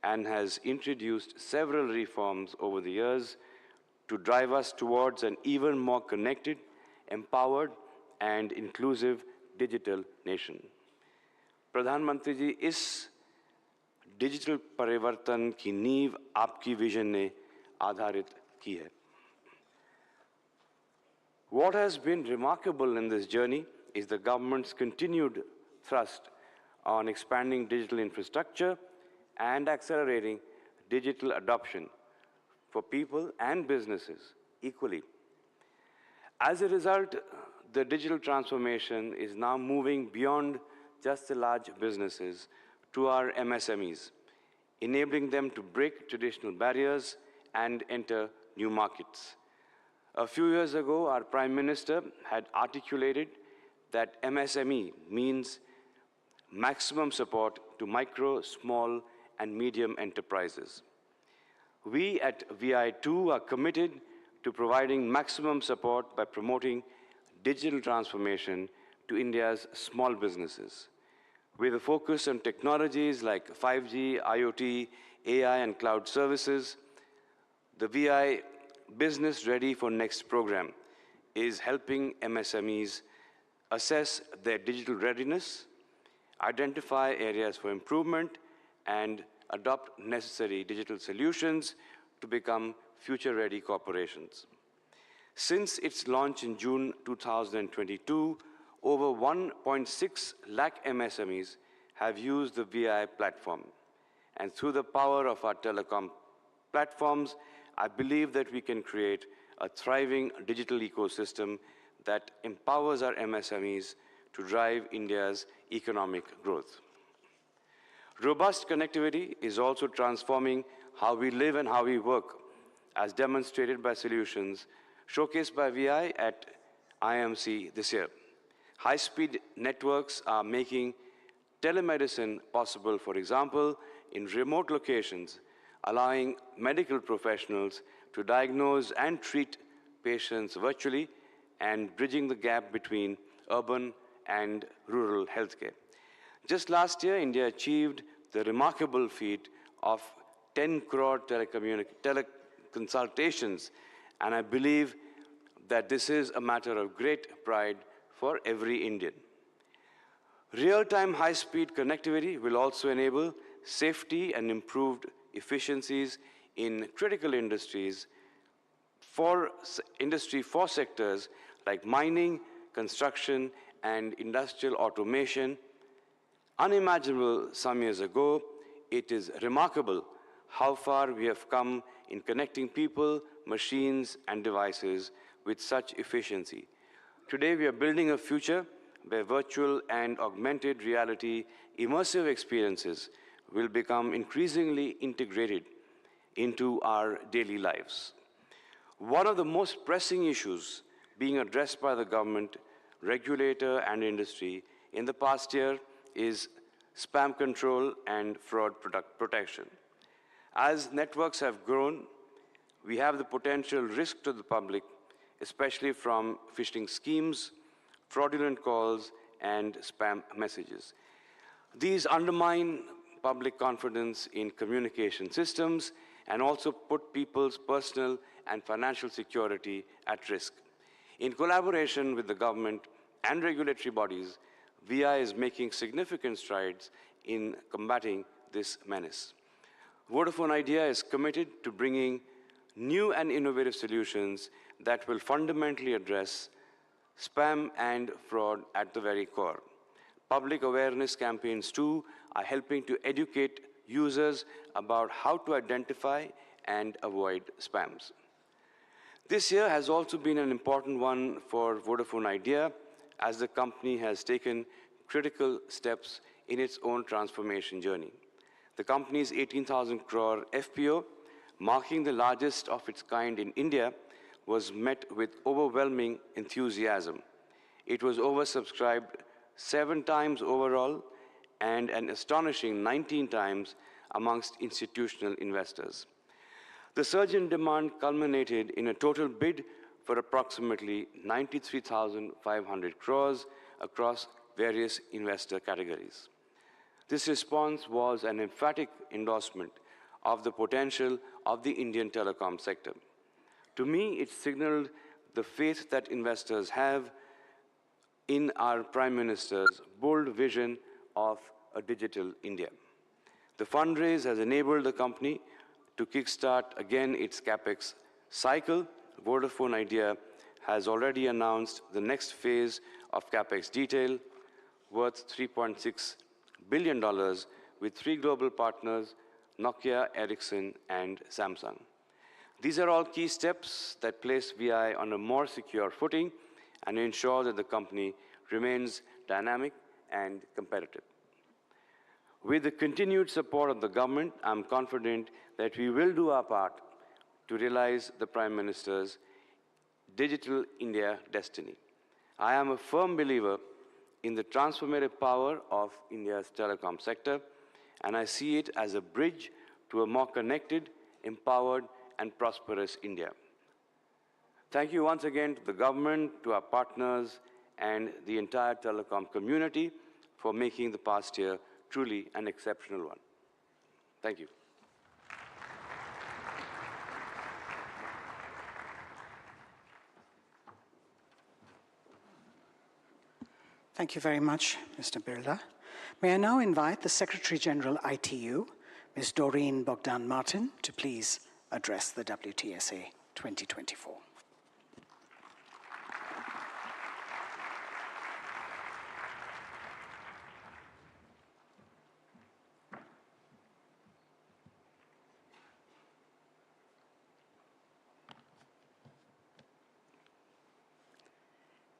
and has introduced several reforms over the years to drive us towards an even more connected, empowered, and inclusive digital nation. Pradhan Mantri ji, इस digital परिवर्तन की नींव आपकी vision ने आधारित की है. What has been remarkable in this journey is the government's continued thrust on expanding digital infrastructure and accelerating digital adoption for people and businesses equally. As a result, the digital transformation is now moving beyond just the large businesses to our MSMEs, enabling them to break traditional barriers and enter new markets. A few years ago, our Prime Minister had articulated that MSME means maximum support to micro, small, and medium enterprises. We at VI2 are committed to providing maximum support by promoting digital transformation to India's small businesses. With a focus on technologies like 5G, IoT, AI, and cloud services, the VI Business Ready for Next program is helping MSMEs assess their digital readiness, identify areas for improvement, and adopt necessary digital solutions to become future-ready corporations. Since its launch in June 2022, over 1.6 lakh MSMEs have used the VI platform. And through the power of our telecom platforms, I believe that we can create a thriving digital ecosystem that empowers our MSMEs to drive India's economic growth. Robust connectivity is also transforming how we live and how we work, as demonstrated by solutions showcased by VI at IMC this year. High-speed networks are making telemedicine possible, for example, in remote locations, allowing medical professionals to diagnose and treat patients virtually and bridging the gap between urban and rural healthcare. Just last year, India achieved the remarkable feat of 10 crore teleconsultations, and I believe that this is a matter of great pride for every Indian. Real-time high-speed connectivity will also enable safety and improved efficiencies in critical industries for sectors like mining, construction, and industrial automation. Unimaginable some years ago, it is remarkable how far we have come in connecting people, machines, and devices with such efficiency. Today, we are building a future where virtual and augmented reality immersive experiences will become increasingly integrated into our daily lives. One of the most pressing issues being addressed by the government, regulator, and industry in the past year is spam control and fraud protection. As networks have grown, we have the potential risk to the public, especially from phishing schemes, fraudulent calls, and spam messages. These undermine public confidence in communication systems and also put people's personal and financial security at risk. In collaboration with the government and regulatory bodies, VI is making significant strides in combating this menace. Vodafone Idea is committed to bringing new and innovative solutions that will fundamentally address spam and fraud at the very core. Public awareness campaigns, too, are helping to educate users about how to identify and avoid spams. This year has also been an important one for Vodafone Idea, as the company has taken critical steps in its own transformation journey. The company's 18,000 crore FPO, marking the largest of its kind in India, was met with overwhelming enthusiasm. It was oversubscribed 7 times overall and an astonishing 19 times amongst institutional investors. The surge in demand culminated in a total bid for approximately 93,500 crores across various investor categories. This response was an emphatic endorsement of the potential of the Indian telecom sector. To me, it signaled the faith that investors have in our Prime Minister's bold vision of a digital India. The fundraise has enabled the company to kickstart again its capex cycle. Vodafone Idea has already announced the next phase of capex detail worth $3.6 billion with 3 global partners, Nokia, Ericsson, and Samsung. These are all key steps that place VI on a more secure footing and ensure that the company remains dynamic and competitive. With the continued support of the government, I'm confident that we will do our part to realize the Prime Minister's Digital India destiny. I am a firm believer in the transformative power of India's telecom sector, and I see it as a bridge to a more connected, empowered, and prosperous India. Thank you once again to the government, to our partners, and the entire telecom community for making the past year truly an exceptional one. Thank you. Thank you very much, Mr. Birla. May I now invite the Secretary General ITU, Ms. Doreen Bogdan-Martin, to please address the WTSA 2024.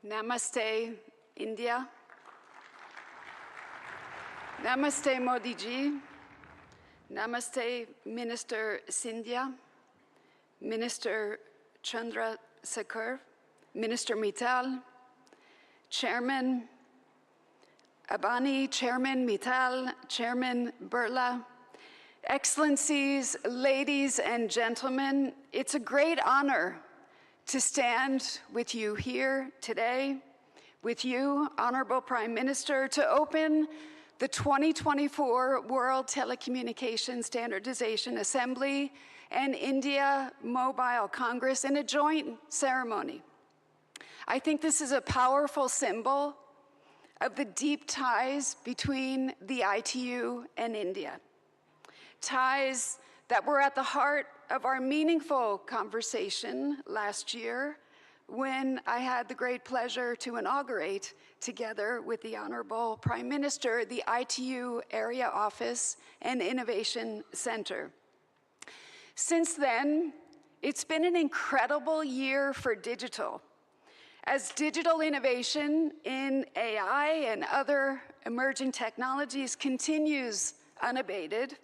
Namaste, India. Namaste, Modi ji. Namaste, Minister Sindhya, Minister Chandra Sekhar, Minister Mittal, Chairman Abani, Chairman Mittal, Chairman Birla, Excellencies, ladies and gentlemen, it's a great honor to stand with you here today, with you, Honorable Prime Minister, to open the 2024 World Telecommunication Standardization Assembly and India Mobile Congress in a joint ceremony. I think this is a powerful symbol of the deep ties between the ITU and India. Ties that were at the heart of our meaningful conversation last year when I had the great pleasure to inaugurate, together with the Honorable Prime Minister, the ITU Area Office and Innovation Center. Since then, it's been an incredible year for digital. As digital innovation in AI and other emerging technologies continues unabated,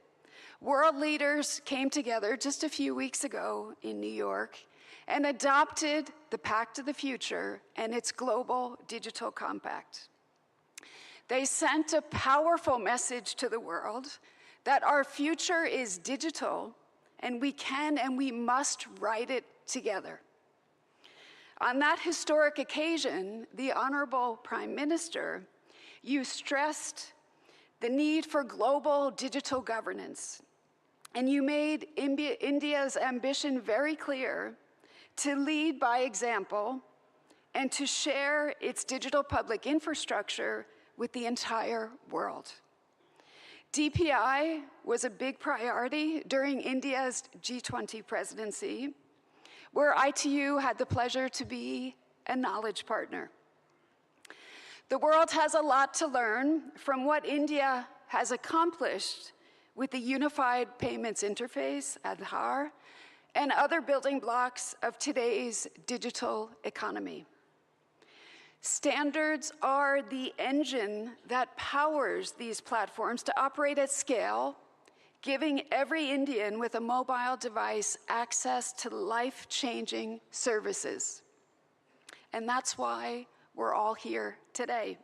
world leaders came together just a few weeks ago in New York and adopted the Pact of the Future and its Global Digital Compact. They sent a powerful message to the world that our future is digital and we can and we must write it together. On that historic occasion, the Honorable Prime Minister, you stressed the need for global digital governance, and you made India's ambition very clear to lead by example and to share its digital public infrastructure with the entire world. DPI was a big priority during India's G20 presidency, where ITU had the pleasure to be a knowledge partner. The world has a lot to learn from what India has accomplished with the Unified Payments Interface, Aadhaar, and other building blocks of today's digital economy. Standards are the engine that powers these platforms to operate at scale, giving every Indian with a mobile device access to life-changing services. And that's why we're all here today.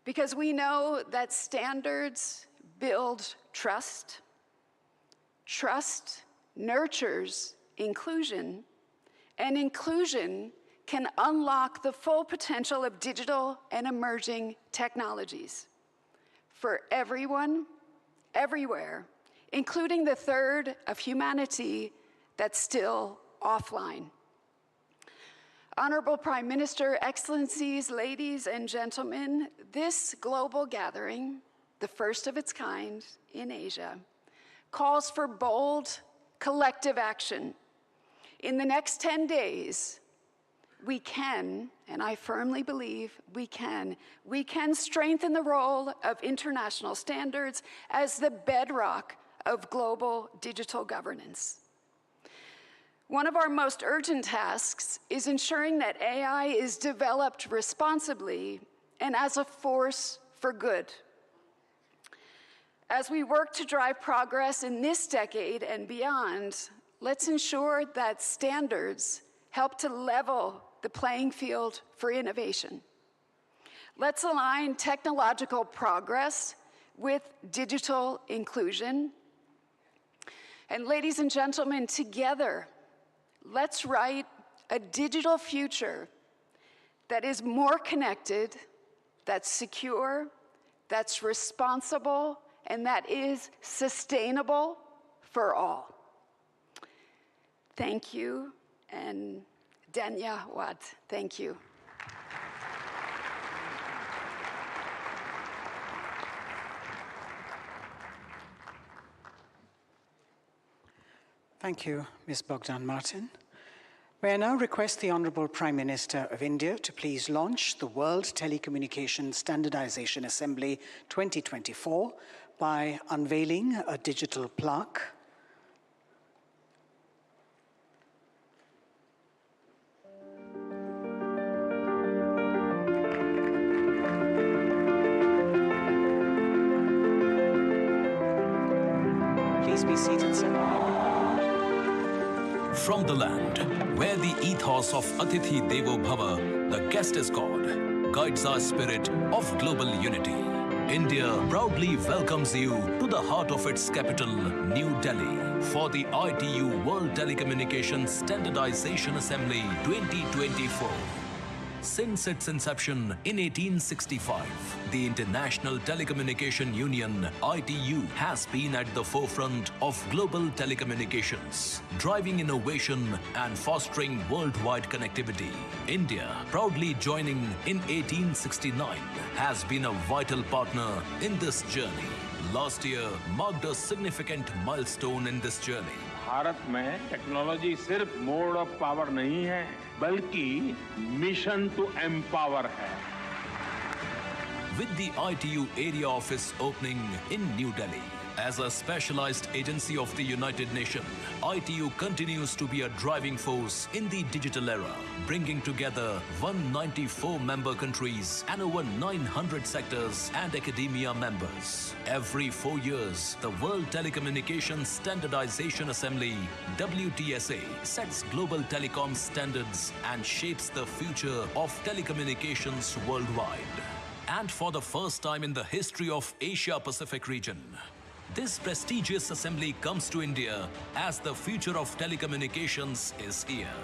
Because we know that standards build trust. Trust nurtures inclusion, and inclusion can unlock the full potential of digital and emerging technologies for everyone, everywhere, including the third of humanity that's still offline. Honorable Prime Minister, Excellencies, ladies and gentlemen, this global gathering, the first of its kind in Asia, calls for bold, collective action. In the next 10 days, we can, and I firmly believe we can strengthen the role of international standards as the bedrock of global digital governance. One of our most urgent tasks is ensuring that AI is developed responsibly and as a force for good. As we work to drive progress in this decade and beyond, let's ensure that standards help to level the playing field for innovation. Let's align technological progress with digital inclusion. And ladies and gentlemen, together, let's write a digital future that is more connected, that's secure, that's responsible, and that is sustainable for all. Thank you, and Dhanyawad. Thank you. Thank you, Ms. Bogdan Martin. May I now request the Honorable Prime Minister of India to please launch the World Telecommunication Standardization Assembly 2024 by unveiling a digital plaque. Please be seated, sir. From the land where the ethos of Atithi Devo Bhava, the guest is God, guides our spirit of global unity, India proudly welcomes you to the heart of its capital, New Delhi, for the ITU World Telecommunication Standardization Assembly 2024. Since its inception in 1865, the International Telecommunication Union, ITU, has been at the forefront of global telecommunications, driving innovation and fostering worldwide connectivity. India, proudly joining in 1869, has been a vital partner in this journey. Last year marked a significant milestone in this journey. Bharat में technology सिर्फ mode of power नहीं है, बल्कि mission to empower है. With the ITU area office opening in New Delhi, as a specialized agency of the United Nations, ITU continues to be a driving force in the digital era, bringing together 194 member countries and over 900 sectors and academia members. Every 4 years, the World Telecommunication Standardization Assembly, WTSA, sets global telecom standards and shapes the future of telecommunications worldwide. And for the first time in the history of Asia-Pacific region, this prestigious assembly comes to India as the future of telecommunications is here.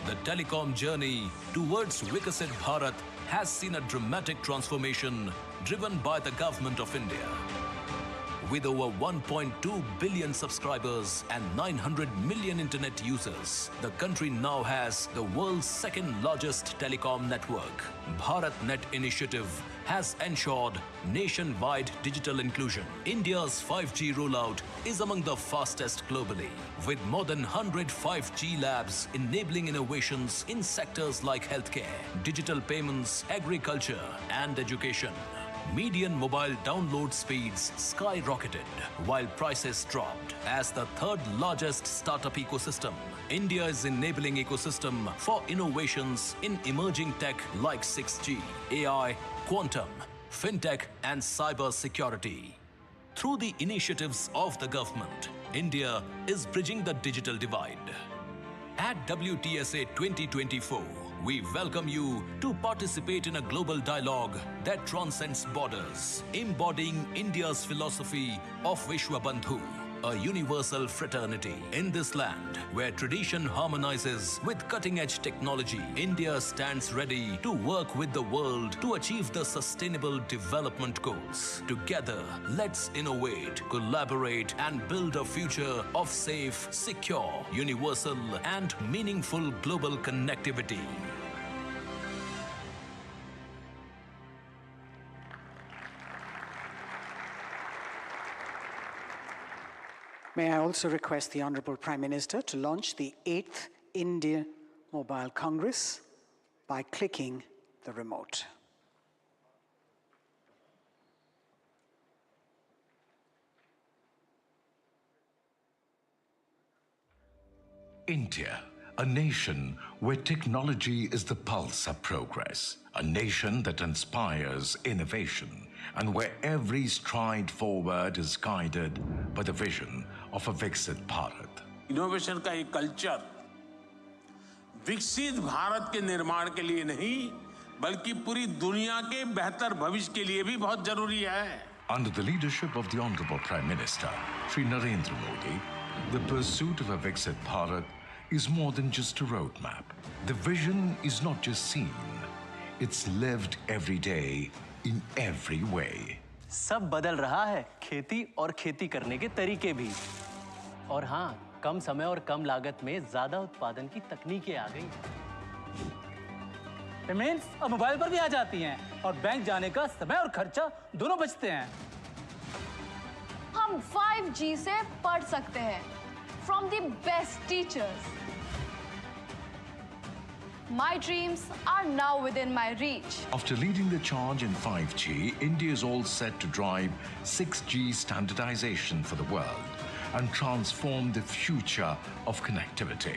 The telecom journey towards Vikasit Bharat has seen a dramatic transformation driven by the government of India. With over 1.2 billion subscribers and 900 million internet users, the country now has the world's second largest telecom network. BharatNet initiative has ensured nationwide digital inclusion. India's 5G rollout is among the fastest globally, with more than 100 5G labs enabling innovations in sectors like healthcare, digital payments, agriculture, and education. Median mobile download speeds skyrocketed while prices dropped. As the third largest startup ecosystem, India is enabling ecosystem for innovations in emerging tech like 6G, AI, quantum, fintech, and cyber security. Through the initiatives of the government, India is bridging the digital divide. At WTSA 2024, we welcome you to participate in a global dialogue that transcends borders, embodying India's philosophy of Vishwabandhu, a universal fraternity. In this land where tradition harmonizes with cutting-edge technology, India stands ready to work with the world to achieve the sustainable development goals. Together, let's innovate, collaborate, and build a future of safe, secure, universal, and meaningful global connectivity. May I also request the Honorable Prime Minister to launch the 8th India Mobile Congress by clicking the remote. India, a nation where technology is the pulse of progress, a nation that inspires innovation, and where every stride forward is guided by the vision of a Viksit Bharat. Innovation का एक culture विकसित भारत के निर्माण के लिए नहीं, बल्कि पूरी दुनिया के बेहतर भविष्य के लिए भी बहुत जरूरी है. Under the leadership of the Honorable Prime Minister, Shri Narendra Modi, the pursuit of a Viksit Bharat is more than just a roadmap. The vision is not just seen, it's lived every day in every way. सब बदल रहा है, खेती और खेती करने के तरीके भी. और हाँ, कम समय और कम लागत में ज्यादा उत्पादन की तकनीकें आ गई. पेमेंट्स अब मोबाइल पर भी आ जाती हैं और बैंक जाने का समय और खर्चा दोनों बचते हैं. हम 5G से पढ़ सकते हैं from the best teachers. My dreams are now within my reach. After leading the charge in 5G, India is all set to drive 6G standardization for the world and transform the future of connectivity.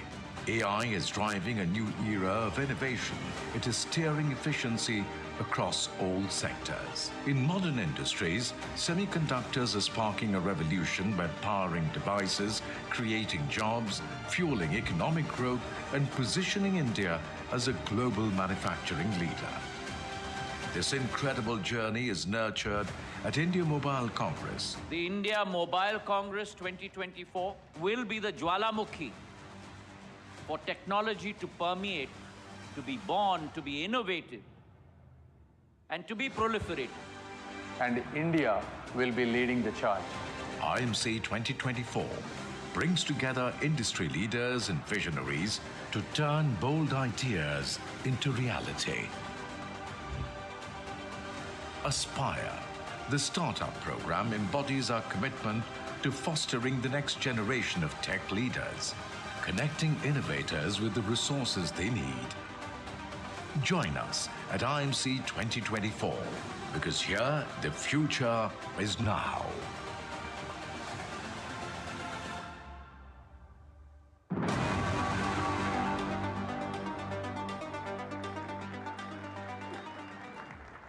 AI is driving a new era of innovation. It is steering efficiency across all sectors. In modern industries, semiconductors are sparking a revolution by powering devices, creating jobs, fueling economic growth, and positioning India as a global manufacturing leader. This incredible journey is nurtured at India Mobile Congress. The India Mobile Congress 2024 will be the Jwalamukhi for technology to permeate, to be born, to be innovated, and to be proliferated. And India will be leading the charge. IMC 2024 brings together industry leaders and visionaries to turn bold ideas into reality. Aspire, the startup program, embodies our commitment to fostering the next generation of tech leaders, connecting innovators with the resources they need. Join us at IMC 2024, because here the future is now.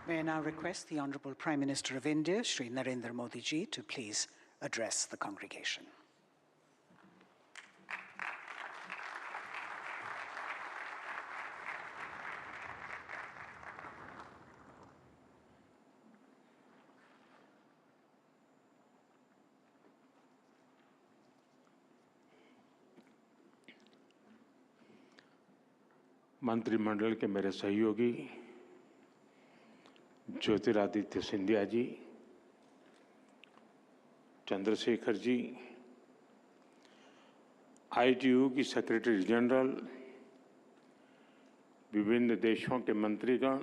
May I now request the Honourable Prime Minister of India, Shri Narendra Modi ji, to please address the congregation. मंत्रिमंडल के मेरे सहयोगी Jyotiraditya Scindia ji, Chandrashekhar ji, ITU की secretary general, विभिन्न देशों के मंत्रीगण,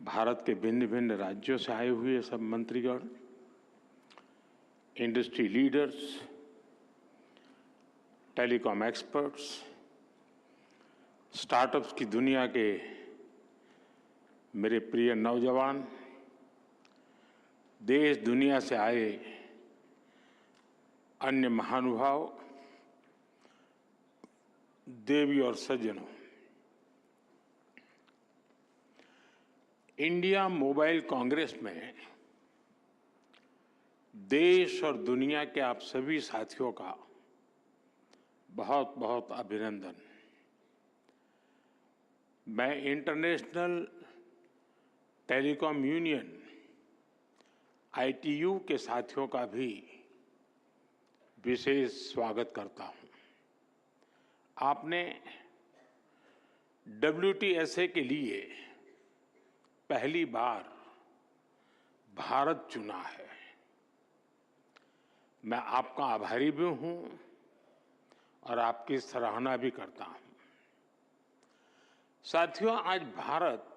भारत के भिन्न भिन्न राज्यों से आए हुए सब मंत्रीगण, industry leaders, telecom experts, startups की दुनिया के मेरे प्रिय नौजवान, देश दुनिया से आए अन्य महानुभाव, देवी और सज्जनों, इंडिया मोबाइल कांग्रेस में देश और दुनिया के आप सभी साथियों का बहुत बहुत अभिनंदन। मैं इंटरनेशनल टेलीकॉम यूनियन ITU के साथियों का भी विशेष स्वागत करता हूं। आपने WTSA के लिए पहली बार भारत चुना है। मैं आपका आभारी भी हूं और आपकी सराहना भी करता हूं। साथियों, आज भारत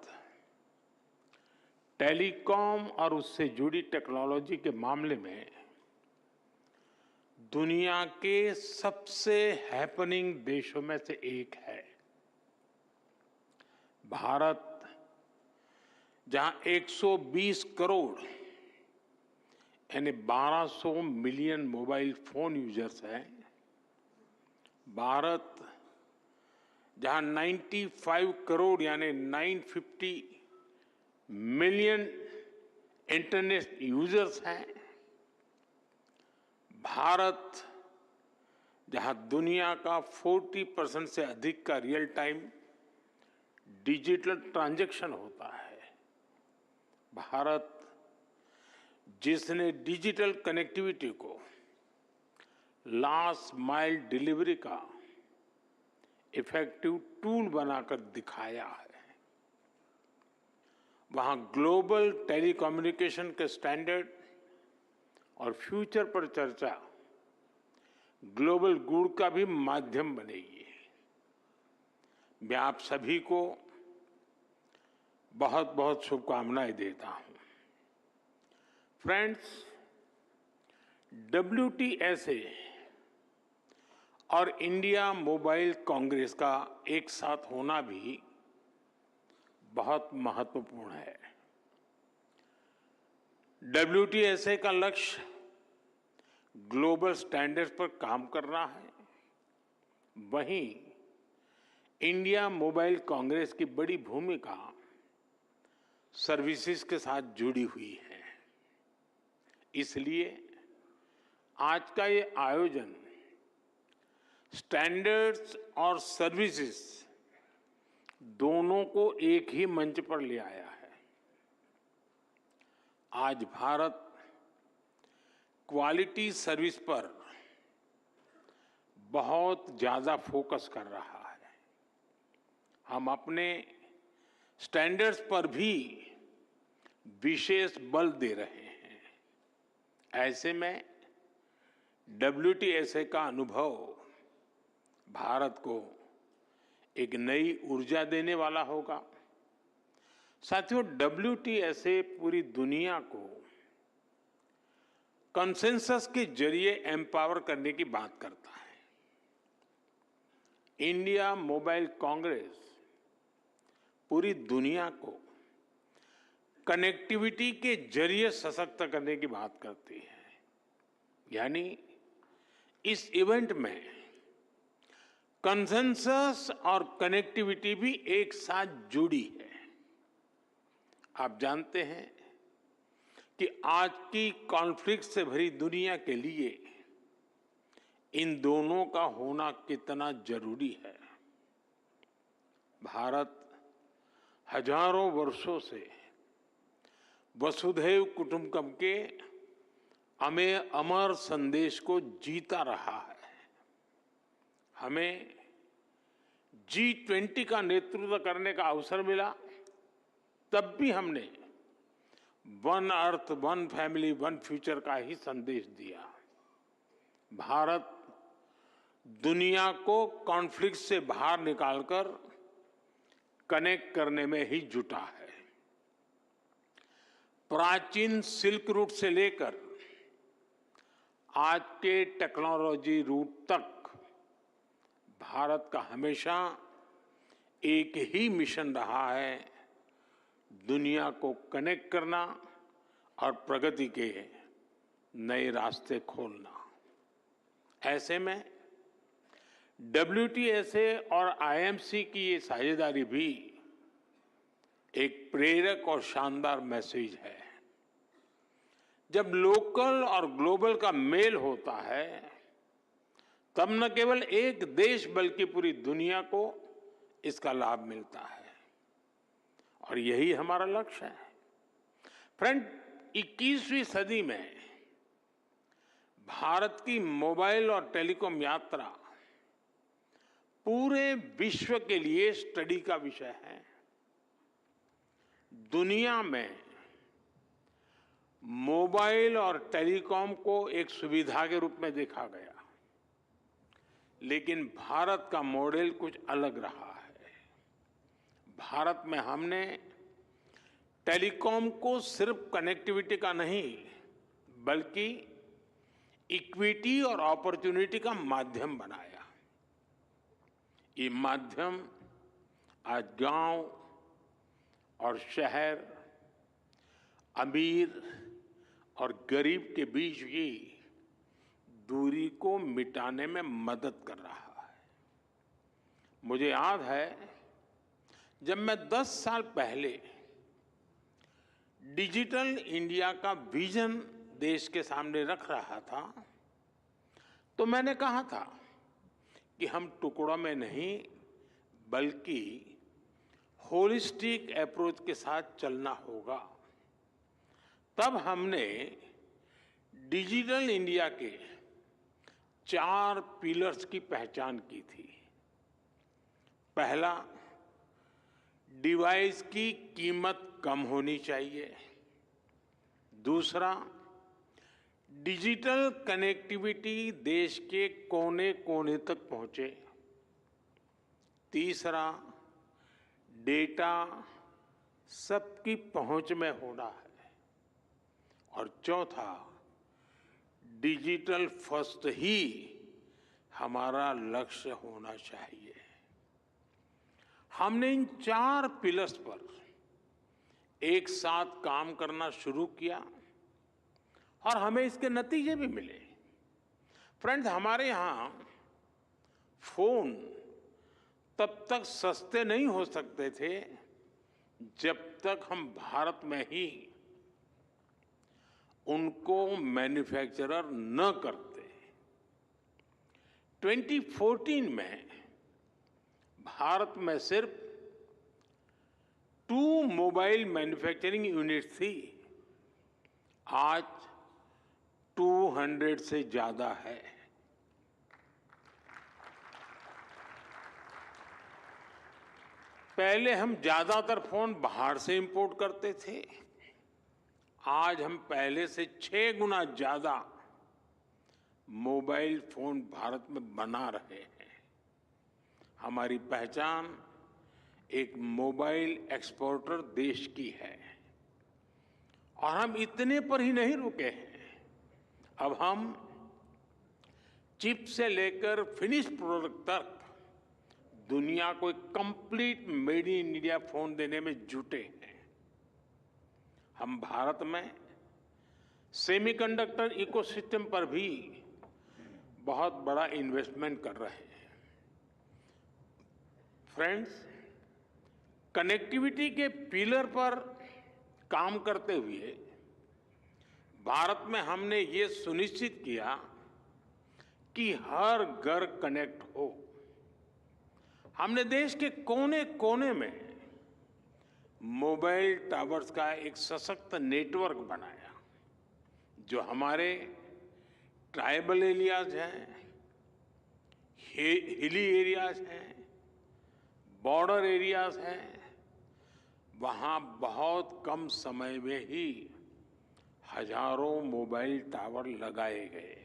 टेलीकॉम और उससे जुड़ी टेक्नोलॉजी के मामले में दुनिया के सबसे हैपनिंग देशों में से एक है। भारत, जहां 120 करोड़ यानी 1200 मिलियन मोबाइल फोन यूजर्स हैं, भारत जहां 95 करोड़ यानी 950 मिलियन इंटरनेट यूजर्स हैं, भारत जहां दुनिया का 40% से अधिक का रियल टाइम डिजिटल ट्रांजैक्शन होता है, भारत जिसने डिजिटल कनेक्टिविटी को लास्ट माइल डिलीवरी का इफेक्टिव टूल बनाकर दिखाया है, वहां ग्लोबल टेलीकम्युनिकेशन के स्टैंडर्ड और फ्यूचर पर चर्चा ग्लोबल गुड का भी माध्यम बनेगी। मैं आप सभी को बहुत बहुत शुभकामनाएं देता हूं। फ्रेंड्स, WTSA और इंडिया मोबाइल कांग्रेस का एक साथ होना भी बहुत महत्वपूर्ण है। WTSA का लक्ष्य ग्लोबल स्टैंडर्ड्स पर काम करना है, वहीं इंडिया मोबाइल कांग्रेस की बड़ी भूमिका सर्विसेज के साथ जुड़ी हुई है। इसलिए आज का ये आयोजन स्टैंडर्ड्स और सर्विसेज दोनों को एक ही मंच पर ले आया है। आज भारत क्वालिटी सर्विस पर बहुत ज्यादा फोकस कर रहा है। हम अपने स्टैंडर्ड्स पर भी विशेष बल दे रहे हैं। ऐसे में WTSA का अनुभव भारत को एक नई ऊर्जा देने वाला होगा। साथियों, WTSA पूरी दुनिया को कंसेंसस के जरिए एम्पावर करने की बात करता है। इंडिया मोबाइल कांग्रेस पूरी दुनिया को कनेक्टिविटी के जरिए सशक्त करने की बात करती है। यानी इस इवेंट में कंसेंसस और कनेक्टिविटी भी एक साथ जुड़ी है। आप जानते हैं कि आज की कॉन्फ्लिक्ट से भरी दुनिया के लिए इन दोनों का होना कितना जरूरी है। भारत हजारों वर्षों से वसुधैव कुटुंबकम के अमर संदेश को जीता रहा है। हमें G20 का नेतृत्व करने का अवसर मिला, तब भी हमने one earth, one family, one future का ही संदेश दिया। भारत दुनिया को कॉन्फ्लिक्ट से बाहर निकालकर कनेक्ट करने में ही जुटा है। प्राचीन सिल्क रूट से लेकर आज के टेक्नोलॉजी रूट तक भारत का हमेशा एक ही मिशन रहा है, दुनिया को कनेक्ट करना और प्रगति के नए रास्ते खोलना। ऐसे में WTSA और IMC की ये साझेदारी भी एक प्रेरक और शानदार मैसेज है। जब लोकल और ग्लोबल का मेल होता है, तब न केवल एक देश बल्कि पूरी दुनिया को इसका लाभ मिलता है, और यही हमारा लक्ष्य है। फ्रेंड, 21वीं सदी में भारत की मोबाइल और टेलीकॉम यात्रा पूरे विश्व के लिए स्टडी का विषय है। दुनिया में मोबाइल और टेलीकॉम को एक सुविधा के रूप में देखा गया, लेकिन भारत का मॉडल कुछ अलग रहा है। भारत में हमने टेलीकॉम को सिर्फ कनेक्टिविटी का नहीं, बल्कि इक्विटी और अपॉर्चुनिटी का माध्यम बनाया। ये माध्यम आज गांव और शहर, अमीर और गरीब के बीच की दूरी को मिटाने में मदद कर रहा है। मुझे याद है, जब मैं 10 साल पहले डिजिटल इंडिया का विजन देश के सामने रख रहा था, तो मैंने कहा था कि हम टुकड़ों में नहीं बल्कि होलिस्टिक अप्रोच के साथ चलना होगा। तब हमने डिजिटल इंडिया के 4 पिलर्स की पहचान की थी। पहला, डिवाइस की कीमत कम होनी चाहिए। दूसरा, डिजिटल कनेक्टिविटी देश के कोने कोने तक पहुंचे। तीसरा, डेटा सबकी पहुंच में होना है। और चौथा, डिजिटल फर्स्ट ही हमारा लक्ष्य होना चाहिए। हमने इन 4 पिलर्स पर एक साथ काम करना शुरू किया और हमें इसके नतीजे भी मिले। फ्रेंड्स, हमारे यहाँ फोन तब तक सस्ते नहीं हो सकते थे जब तक हम भारत में ही उनको मैन्युफैक्चरर न करते। 2014 में भारत में सिर्फ 2 मोबाइल मैन्युफैक्चरिंग यूनिट थी, आज 200 से ज्यादा है। पहले हम ज्यादातर फोन बाहर से इंपोर्ट करते थे, आज हम पहले से 6 गुना ज्यादा मोबाइल फोन भारत में बना रहे हैं। हमारी पहचान एक मोबाइल एक्सपोर्टर देश की है और हम इतने पर ही नहीं रुके हैं। अब हम चिप से लेकर फिनिश प्रोडक्ट तक दुनिया को एक complete made in India phone देने में जुटे हैं। हम भारत में सेमीकंडक्टर इकोसिस्टम पर भी बहुत बड़ा इन्वेस्टमेंट कर रहे हैं। फ्रेंड्स, कनेक्टिविटी के पिलर पर काम करते हुए भारत में हमने ये सुनिश्चित किया कि हर घर कनेक्ट हो। हमने देश के कोने कोने में मोबाइल टावर्स का एक सशक्त नेटवर्क बनाया, जो हमारे ट्राइबल एरियाज हैं, हिली एरियाज हैं, बॉर्डर एरियाज हैं, वहां बहुत कम समय में ही हजारों मोबाइल टावर लगाए गए।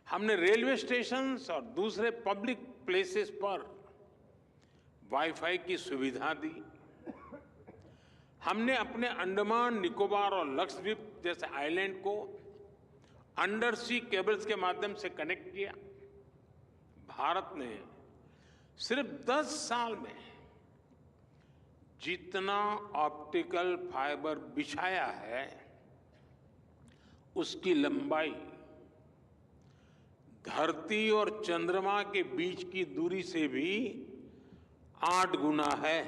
हमने रेलवे स्टेशंस और दूसरे पब्लिक प्लेसेस पर वाईफाई की सुविधा दी। हमने अपने अंडमान निकोबार और लक्षद्वीप जैसे आइलैंड को अंडर सी केबल्स के माध्यम से कनेक्ट किया। भारत ने सिर्फ 10 साल में जितना ऑप्टिकल फाइबर बिछाया है, उसकी लंबाई धरती और चंद्रमा के बीच की दूरी से भी 8 गुना है।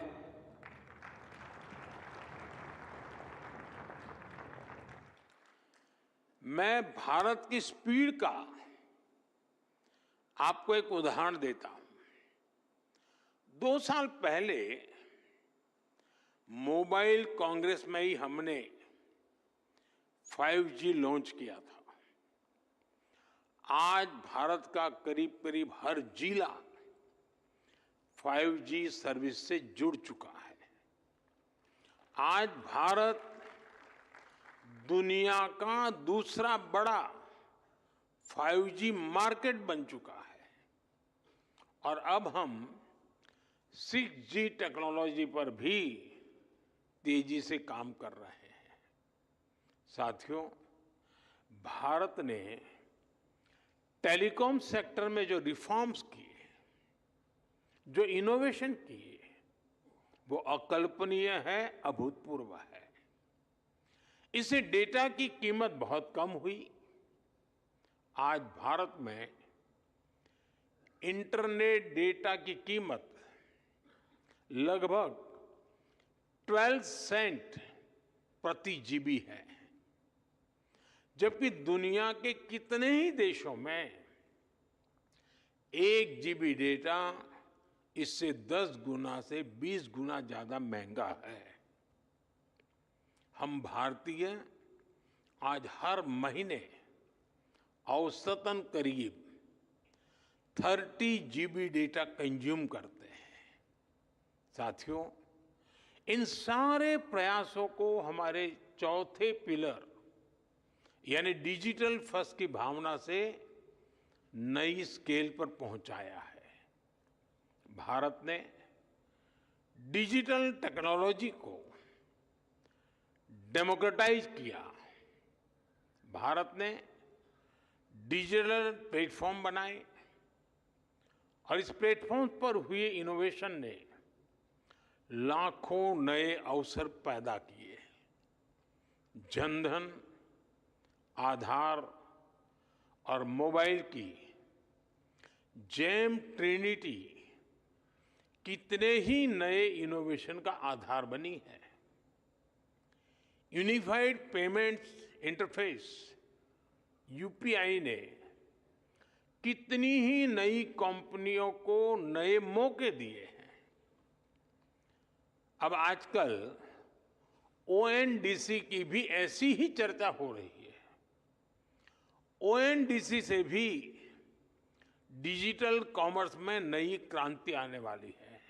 मैं भारत की स्पीड का आपको एक उदाहरण देता हूं। 2 साल पहले मोबाइल कांग्रेस में ही हमने 5G लॉन्च किया था। आज भारत का करीब करीब हर जिला 5G सर्विस से जुड़ चुका है। आज भारत दुनिया का दूसरा बड़ा 5G मार्केट बन चुका है और अब हम 6G टेक्नोलॉजी पर भी तेजी से काम कर रहे हैं। साथियों, भारत ने टेलीकॉम सेक्टर में जो रिफॉर्म्स किए, जो इनोवेशन किए, वो अकल्पनीय है, अभूतपूर्व है। इससे डेटा की कीमत बहुत कम हुई। आज भारत में इंटरनेट डेटा की कीमत लगभग 12 सेंट प्रति जीबी है, जबकि दुनिया के कितने ही देशों में 1 जीबी डेटा इससे 10 गुना से 20 गुना ज्यादा महंगा है। हम भारतीय आज हर महीने औसतन करीब 30 जीबी डेटा कंज्यूम करते हैं। साथियों, इन सारे प्रयासों को हमारे चौथे पिलर यानी डिजिटल फर्स्ट की भावना से नई स्केल पर पहुंचाया है। भारत ने डिजिटल टेक्नोलॉजी को डेमोक्रेटाइज किया। भारत ने डिजिटल प्लेटफॉर्म बनाए और इस प्लेटफॉर्म पर हुए इनोवेशन ने लाखों नए अवसर पैदा किए। जनधन, आधार और मोबाइल की जेम ट्रिनिटी कितने ही नए इनोवेशन का आधार बनी है। यूनिफाइड पेमेंट्स इंटरफेस यूपीआई ने कितनी ही नई कंपनियों को नए मौके दिए हैं। अब आजकल ओएनडीसी की भी ऐसी ही चर्चा हो रही है। ओएनडीसी से भी डिजिटल कॉमर्स में नई क्रांति आने वाली है।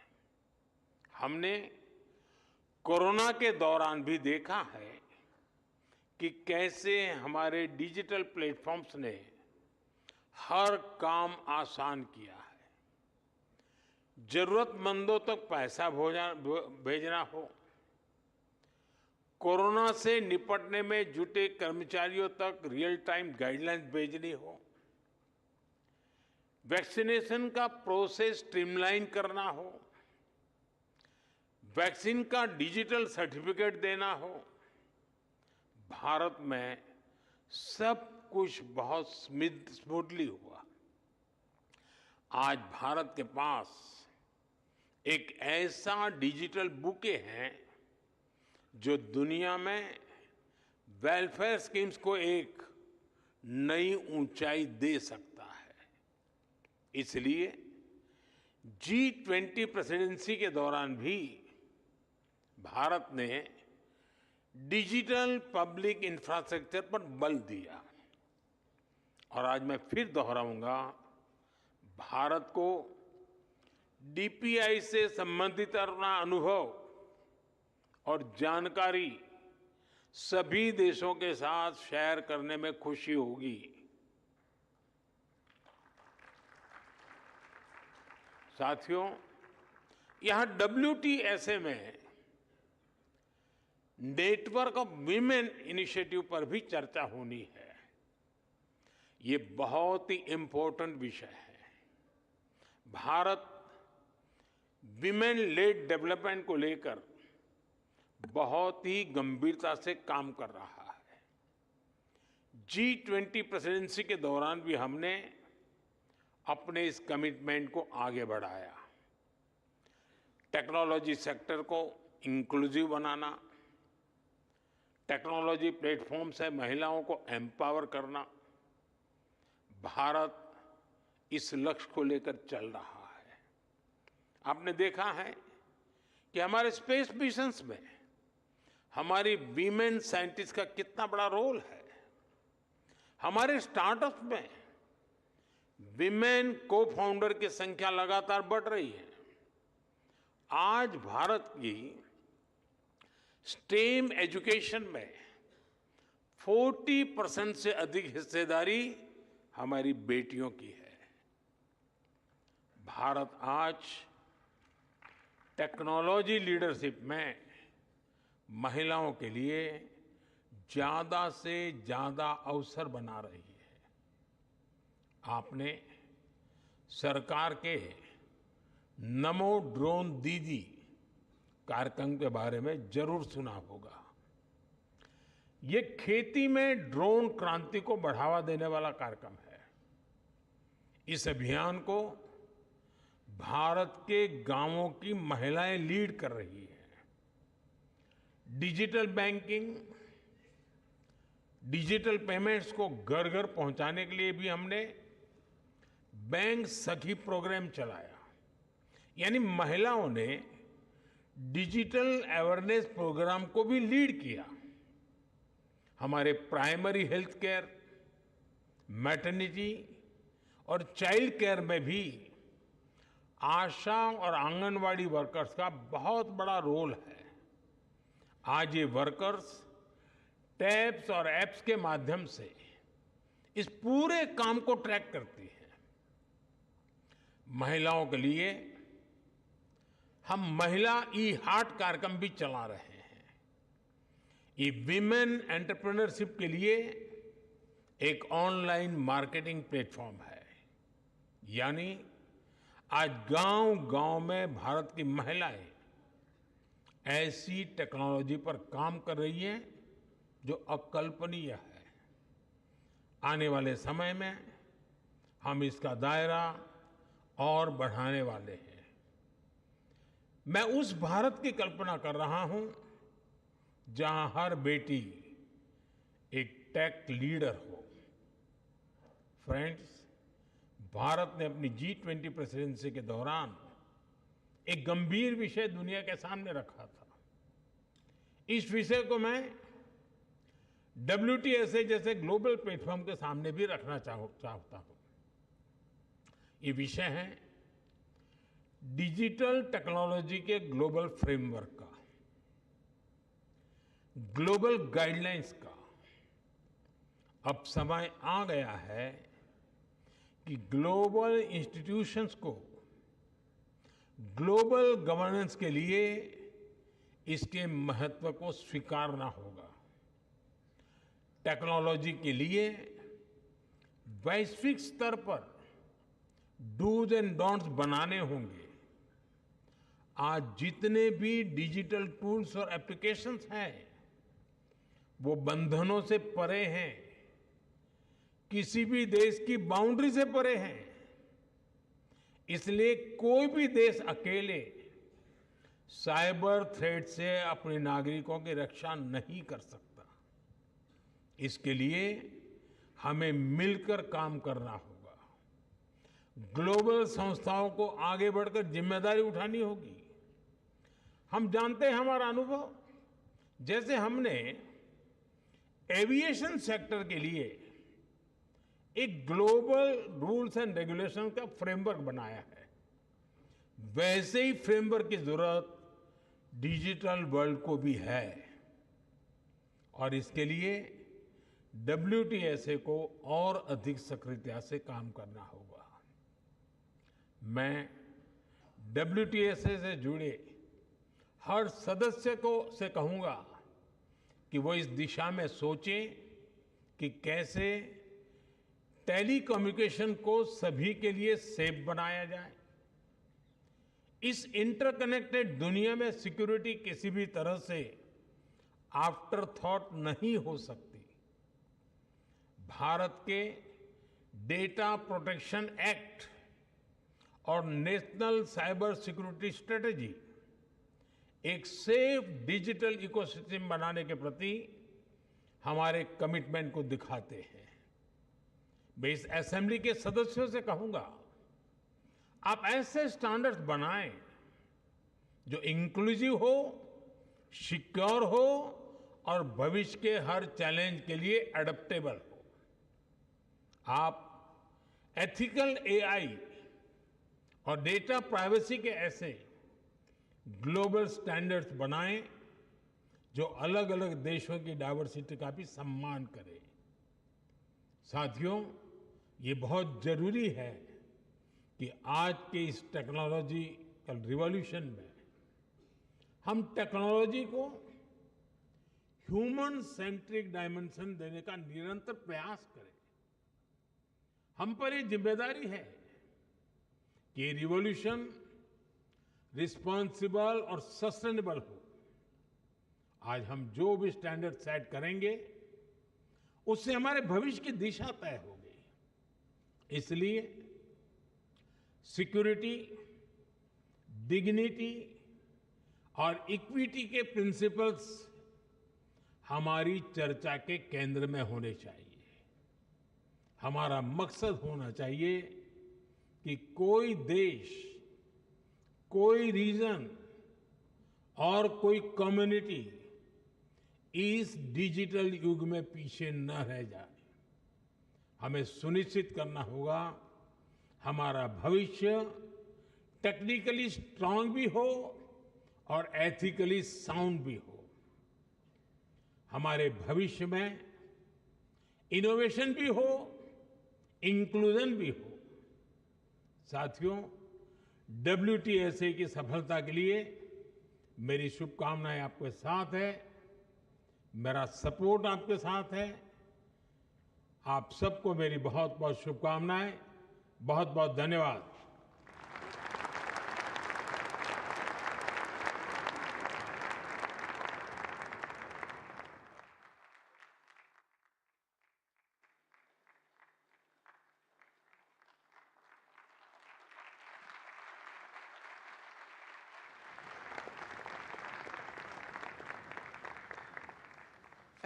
हमने कोरोना के दौरान भी देखा है कि कैसे हमारे डिजिटल प्लेटफॉर्म्स ने हर काम आसान किया है। जरूरतमंदों तक पैसा भेजना हो, कोरोना से निपटने में जुटे कर्मचारियों तक रियल टाइम गाइडलाइंस भेजनी हो, वैक्सीनेशन का प्रोसेस स्ट्रीमलाइन करना हो, वैक्सीन का डिजिटल सर्टिफिकेट देना हो, भारत में सब कुछ बहुत स्मूथली हुआ। आज भारत के पास एक ऐसा डिजिटल बुके है जो दुनिया में वेलफेयर स्कीम्स को एक नई ऊंचाई दे सकता है। इसलिए G20 प्रेसिडेंसी के दौरान भी भारत ने डिजिटल पब्लिक इंफ्रास्ट्रक्चर पर बल दिया। और आज मैं फिर दोहराऊंगा, भारत को डीपीआई से संबंधित अपना अनुभव और जानकारी सभी देशों के साथ शेयर करने में खुशी होगी। साथियों, यहां WTSA में नेटवर्क ऑफ वीमेन इनिशिएटिव पर भी चर्चा होनी है। ये बहुत ही इंपॉर्टेंट विषय है। भारत विमेन लेड डेवलपमेंट को लेकर बहुत ही गंभीरता से काम कर रहा है। G20 प्रेसिडेंसी के दौरान भी हमने अपने इस कमिटमेंट को आगे बढ़ाया। टेक्नोलॉजी सेक्टर को इंक्लूसिव बनाना, टेक्नोलॉजी प्लेटफॉर्म से महिलाओं को एम्पावर करना, भारत इस लक्ष्य को लेकर चल रहा है। आपने देखा है कि हमारे स्पेस मिशंस में हमारी वीमेन साइंटिस्ट का कितना बड़ा रोल है। हमारे स्टार्टअप में विमेन को फाउंडर की संख्या लगातार बढ़ रही है। आज भारत की स्टेम एजुकेशन में 40% से अधिक हिस्सेदारी हमारी बेटियों की है। भारत आज टेक्नोलॉजी लीडरशिप में महिलाओं के लिए ज्यादा से ज्यादा अवसर बना रही है। आपने सरकार के नमो ड्रोन दीदी कार्यक्रम के बारे में जरूर सुना होगा। ये खेती में ड्रोन क्रांति को बढ़ावा देने वाला कार्यक्रम है। इस अभियान को भारत के गांवों की महिलाएं लीड कर रही हैं। डिजिटल बैंकिंग, डिजिटल पेमेंट्स को घर घर पहुंचाने के लिए भी हमने बैंक सखी प्रोग्राम चलाया। यानी महिलाओं ने डिजिटल अवेयरनेस प्रोग्राम को भी लीड किया। हमारे प्राइमरी हेल्थ केयर, मैटरनिटी और चाइल्ड केयर में भी आशा और आंगनवाड़ी वर्कर्स का बहुत बड़ा रोल है। आज ये वर्कर्स टैब्स और एप्स के माध्यम से इस पूरे काम को ट्रैक करती है। महिलाओं के लिए हम महिला ई-हार्ट कार्यक्रम भी चला रहे हैं। ये विमेन एंटरप्रेन्योरशिप के लिए एक ऑनलाइन मार्केटिंग प्लेटफॉर्म है। यानी आज गांव-गांव में भारत की महिलाएं ऐसी टेक्नोलॉजी पर काम कर रही हैं जो अकल्पनीय है। आने वाले समय में हम इसका दायरा और बढ़ाने वाले हैं। मैं उस भारत की कल्पना कर रहा हूं जहां हर बेटी एक टेक लीडर हो। फ्रेंड्स, भारत ने अपनी G20 प्रेसिडेंसी के दौरान एक गंभीर विषय दुनिया के सामने रखा था। इस विषय को मैं WTSA जैसे ग्लोबल प्लेटफॉर्म के सामने भी रखना चाहता हूं। ये विषय है डिजिटल टेक्नोलॉजी के ग्लोबल फ्रेमवर्क का, ग्लोबल गाइडलाइंस का। अब समय आ गया है कि ग्लोबल इंस्टीट्यूशंस को ग्लोबल गवर्नेंस के लिए इसके महत्व को स्वीकारना होगा। टेक्नोलॉजी के लिए वैश्विक स्तर पर डूज एंड डोंट्स बनाने होंगे। आज जितने भी डिजिटल टूल्स और एप्लीकेशंस हैं वो बंधनों से परे हैं, किसी भी देश की बाउंड्री से परे हैं। इसलिए कोई भी देश अकेले साइबर थ्रेट से अपने नागरिकों की रक्षा नहीं कर सकता। इसके लिए हमें मिलकर काम करना होगा। ग्लोबल संस्थाओं को आगे बढ़कर जिम्मेदारी उठानी होगी। हम जानते हैं, हमारा अनुभव, जैसे हमने एविएशन सेक्टर के लिए एक ग्लोबल रूल्स एंड रेगुलेशन का फ्रेमवर्क बनाया है, वैसे ही फ्रेमवर्क की जरूरत डिजिटल वर्ल्ड को भी है। और इसके लिए WTSA को और अधिक सक्रियता से काम करना होगा। मैं WTSA से जुड़े हर सदस्य से कहूंगा कि वो इस दिशा में सोचें कि कैसे टेलीकम्युनिकेशन को सभी के लिए सेफ बनाया जाए। इस इंटरकनेक्टेड दुनिया में सिक्योरिटी किसी भी तरह से आफ्टर थॉट नहीं हो सकती। भारत के डेटा प्रोटेक्शन एक्ट और नेशनल साइबर सिक्योरिटी स्ट्रेटेजी एक सेफ डिजिटल इकोसिस्टम बनाने के प्रति हमारे कमिटमेंट को दिखाते हैं। मैं इस असेंबली के सदस्यों से कहूंगा, आप ऐसे स्टैंडर्ड्स बनाएं जो इंक्लूसिव हो, सिक्योर हो और भविष्य के हर चैलेंज के लिए एडेप्टेबल हो। आप एथिकल AI और डेटा प्राइवेसी के ऐसे ग्लोबल स्टैंडर्ड्स बनाएं जो अलग अलग देशों की डाइवर्सिटी का भी सम्मान करें। साथियों, ये बहुत जरूरी है कि आज के इस टेक्नोलॉजिकल रिवॉल्यूशन में हम टेक्नोलॉजी को ह्यूमन सेंट्रिक डायमेंशन देने का निरंतर प्रयास करें। हम पर ये जिम्मेदारी है कि ये रिवॉल्यूशन रिस्पॉन्सिबल और सस्टेनेबल हो। आज हम जो भी स्टैंडर्ड सेट करेंगे उससे हमारे भविष्य की दिशा तय होगी। इसलिए सिक्योरिटी, डिग्निटी और इक्विटी के प्रिंसिपल्स हमारी चर्चा के केंद्र में होने चाहिए। हमारा मकसद होना चाहिए कि कोई देश, कोई रीजन और कोई कम्युनिटी इस डिजिटल युग में पीछे न रह जाए। हमें सुनिश्चित करना होगा हमारा भविष्य टेक्निकली स्ट्रांग भी हो और एथिकली साउंड भी हो। हमारे भविष्य में इनोवेशन भी हो, इंक्लूजन भी हो। साथियों, WTSA की सफलता के लिए मेरी शुभकामनाएं आपके साथ है, मेरा सपोर्ट आपके साथ है। आप सबको मेरी बहुत बहुत शुभकामनाएं। बहुत बहुत धन्यवाद।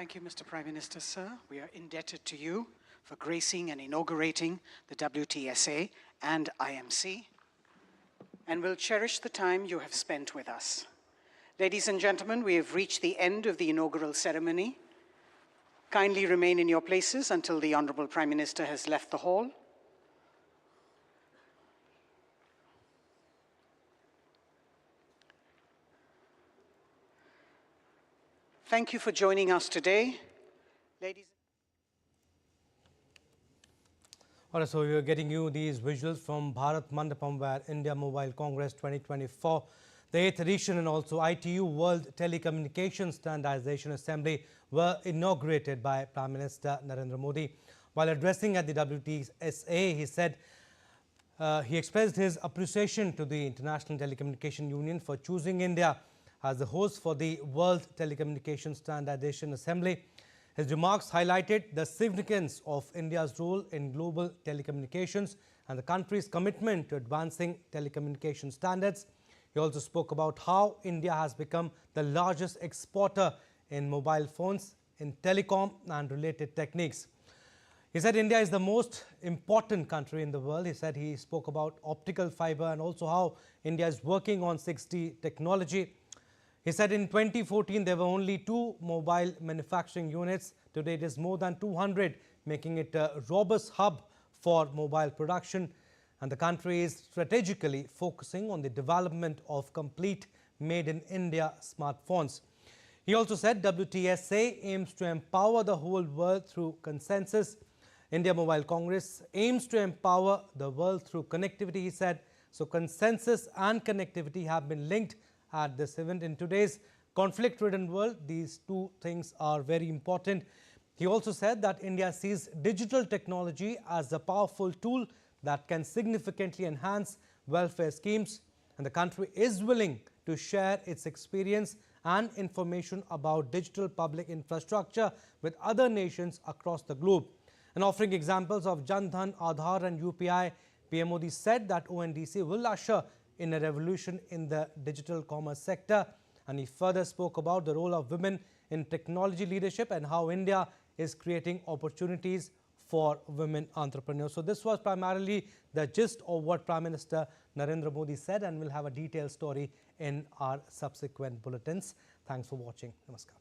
Thank you, Mr. Prime Minister, sir. We are indebted to you for gracing and inaugurating the WTSA and IMC, and will cherish the time you have spent with us. Ladies and gentlemen, we have reached the end of the inaugural ceremony. Kindly remain in your places until the Honorable Prime Minister has left the hall. Thank you for joining us today. Ladies. All right, so we are getting you these visuals from Bharat Mandapam, where India Mobile Congress 2024, the 8th edition, and also ITU World Telecommunication Standardization Assembly were inaugurated by Prime Minister Narendra Modi. While addressing at the WTSA, he said he expressed his appreciation to the International Telecommunication Union for choosing India as the host for the World Telecommunication Standardization Assembly. His remarks highlighted the significance of India's role in global telecommunications and the country's commitment to advancing telecommunication standards. He also spoke about how India has become the largest exporter in mobile phones, in telecom and related techniques. He said India is the most important country in the world. He spoke about optical fiber and also how India is working on 6G technology. He said in 2014 there were only 2 mobile manufacturing units. Today it is more than 200, making it a robust hub for mobile production. And the country is strategically focusing on the development of complete made in India smartphones. He also said WTSA aims to empower the whole world through consensus. India Mobile Congress aims to empower the world through connectivity, he said. So consensus and connectivity have been linked at this event. In today's conflict-ridden world, these two things are very important. He also said that India sees digital technology as a powerful tool that can significantly enhance welfare schemes, and the country is willing to share its experience and information about digital public infrastructure with other nations across the globe. And offering examples of Jan Dhan, Aadhaar and UPI, PM Modi said that ONDC will usher in a revolution in the digital commerce sector. And he further spoke about the role of women in technology leadership and how India is creating opportunities for women entrepreneurs. So this was primarily the gist of what Prime Minister Narendra Modi said, and we'll have a detailed story in our subsequent bulletins. Thanks for watching. Namaskar.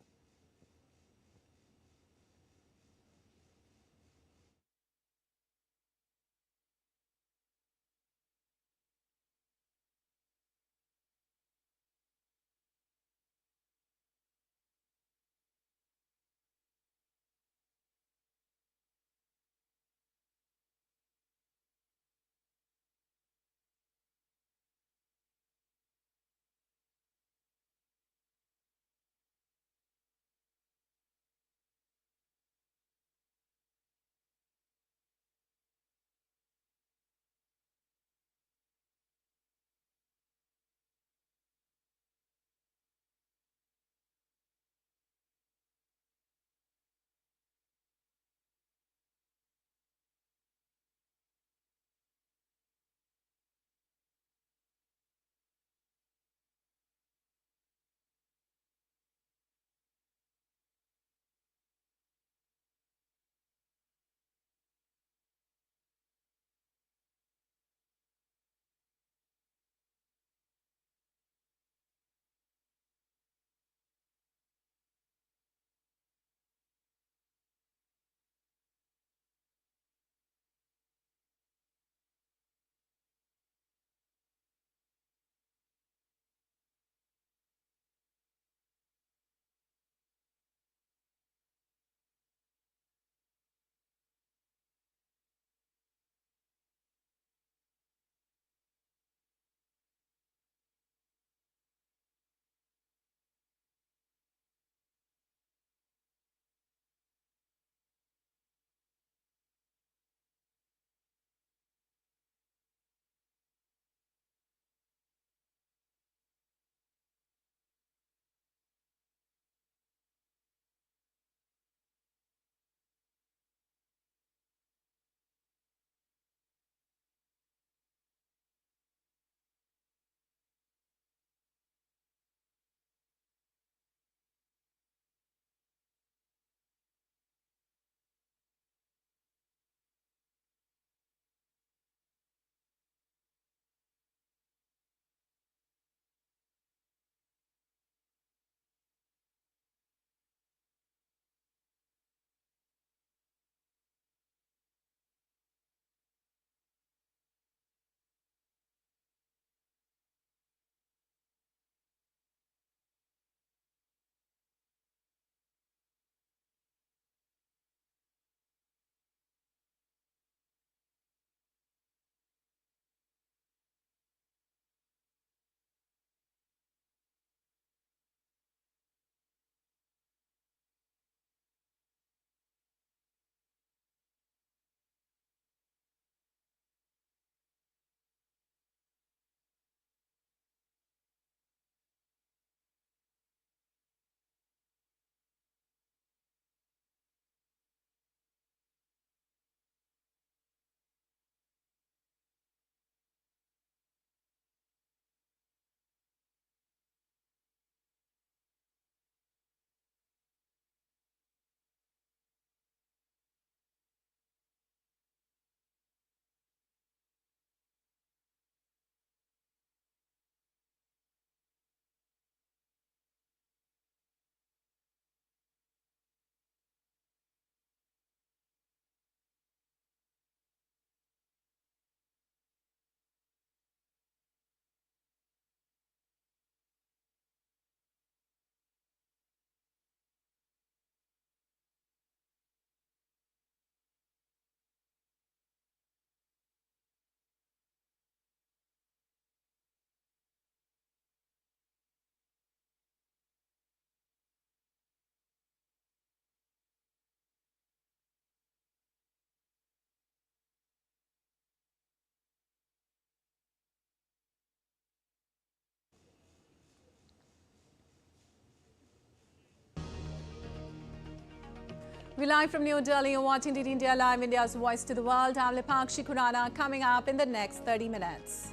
We're live from New Delhi. You're watching DD India Live, India's voice to the world. I'm Lipakshi Khurana. Coming up in the next 30 minutes.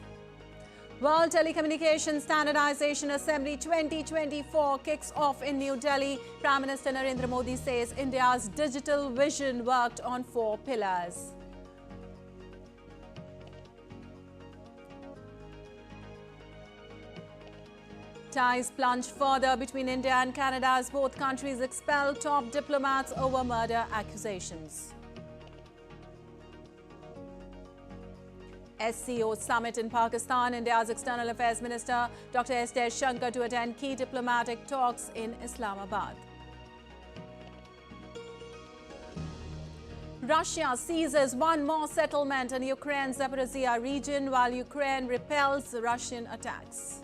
World Telecommunication Standardisation Assembly 2024 kicks off in New Delhi. Prime Minister Narendra Modi says India's digital vision worked on 4 pillars. Ties plunge further between India and Canada as both countries expel top diplomats over murder accusations. SCO summit in Pakistan. India's External Affairs Minister Dr. S. Jaishankar to attend key diplomatic talks in Islamabad. Russia seizes one more settlement in Ukraine's Zaporizhia region while Ukraine repels Russian attacks.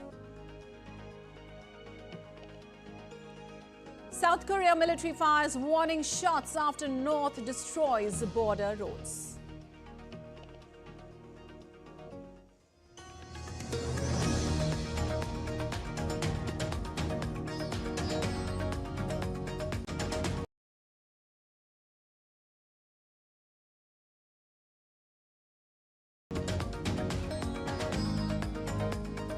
South Korea military fires warning shots after North destroys border roads.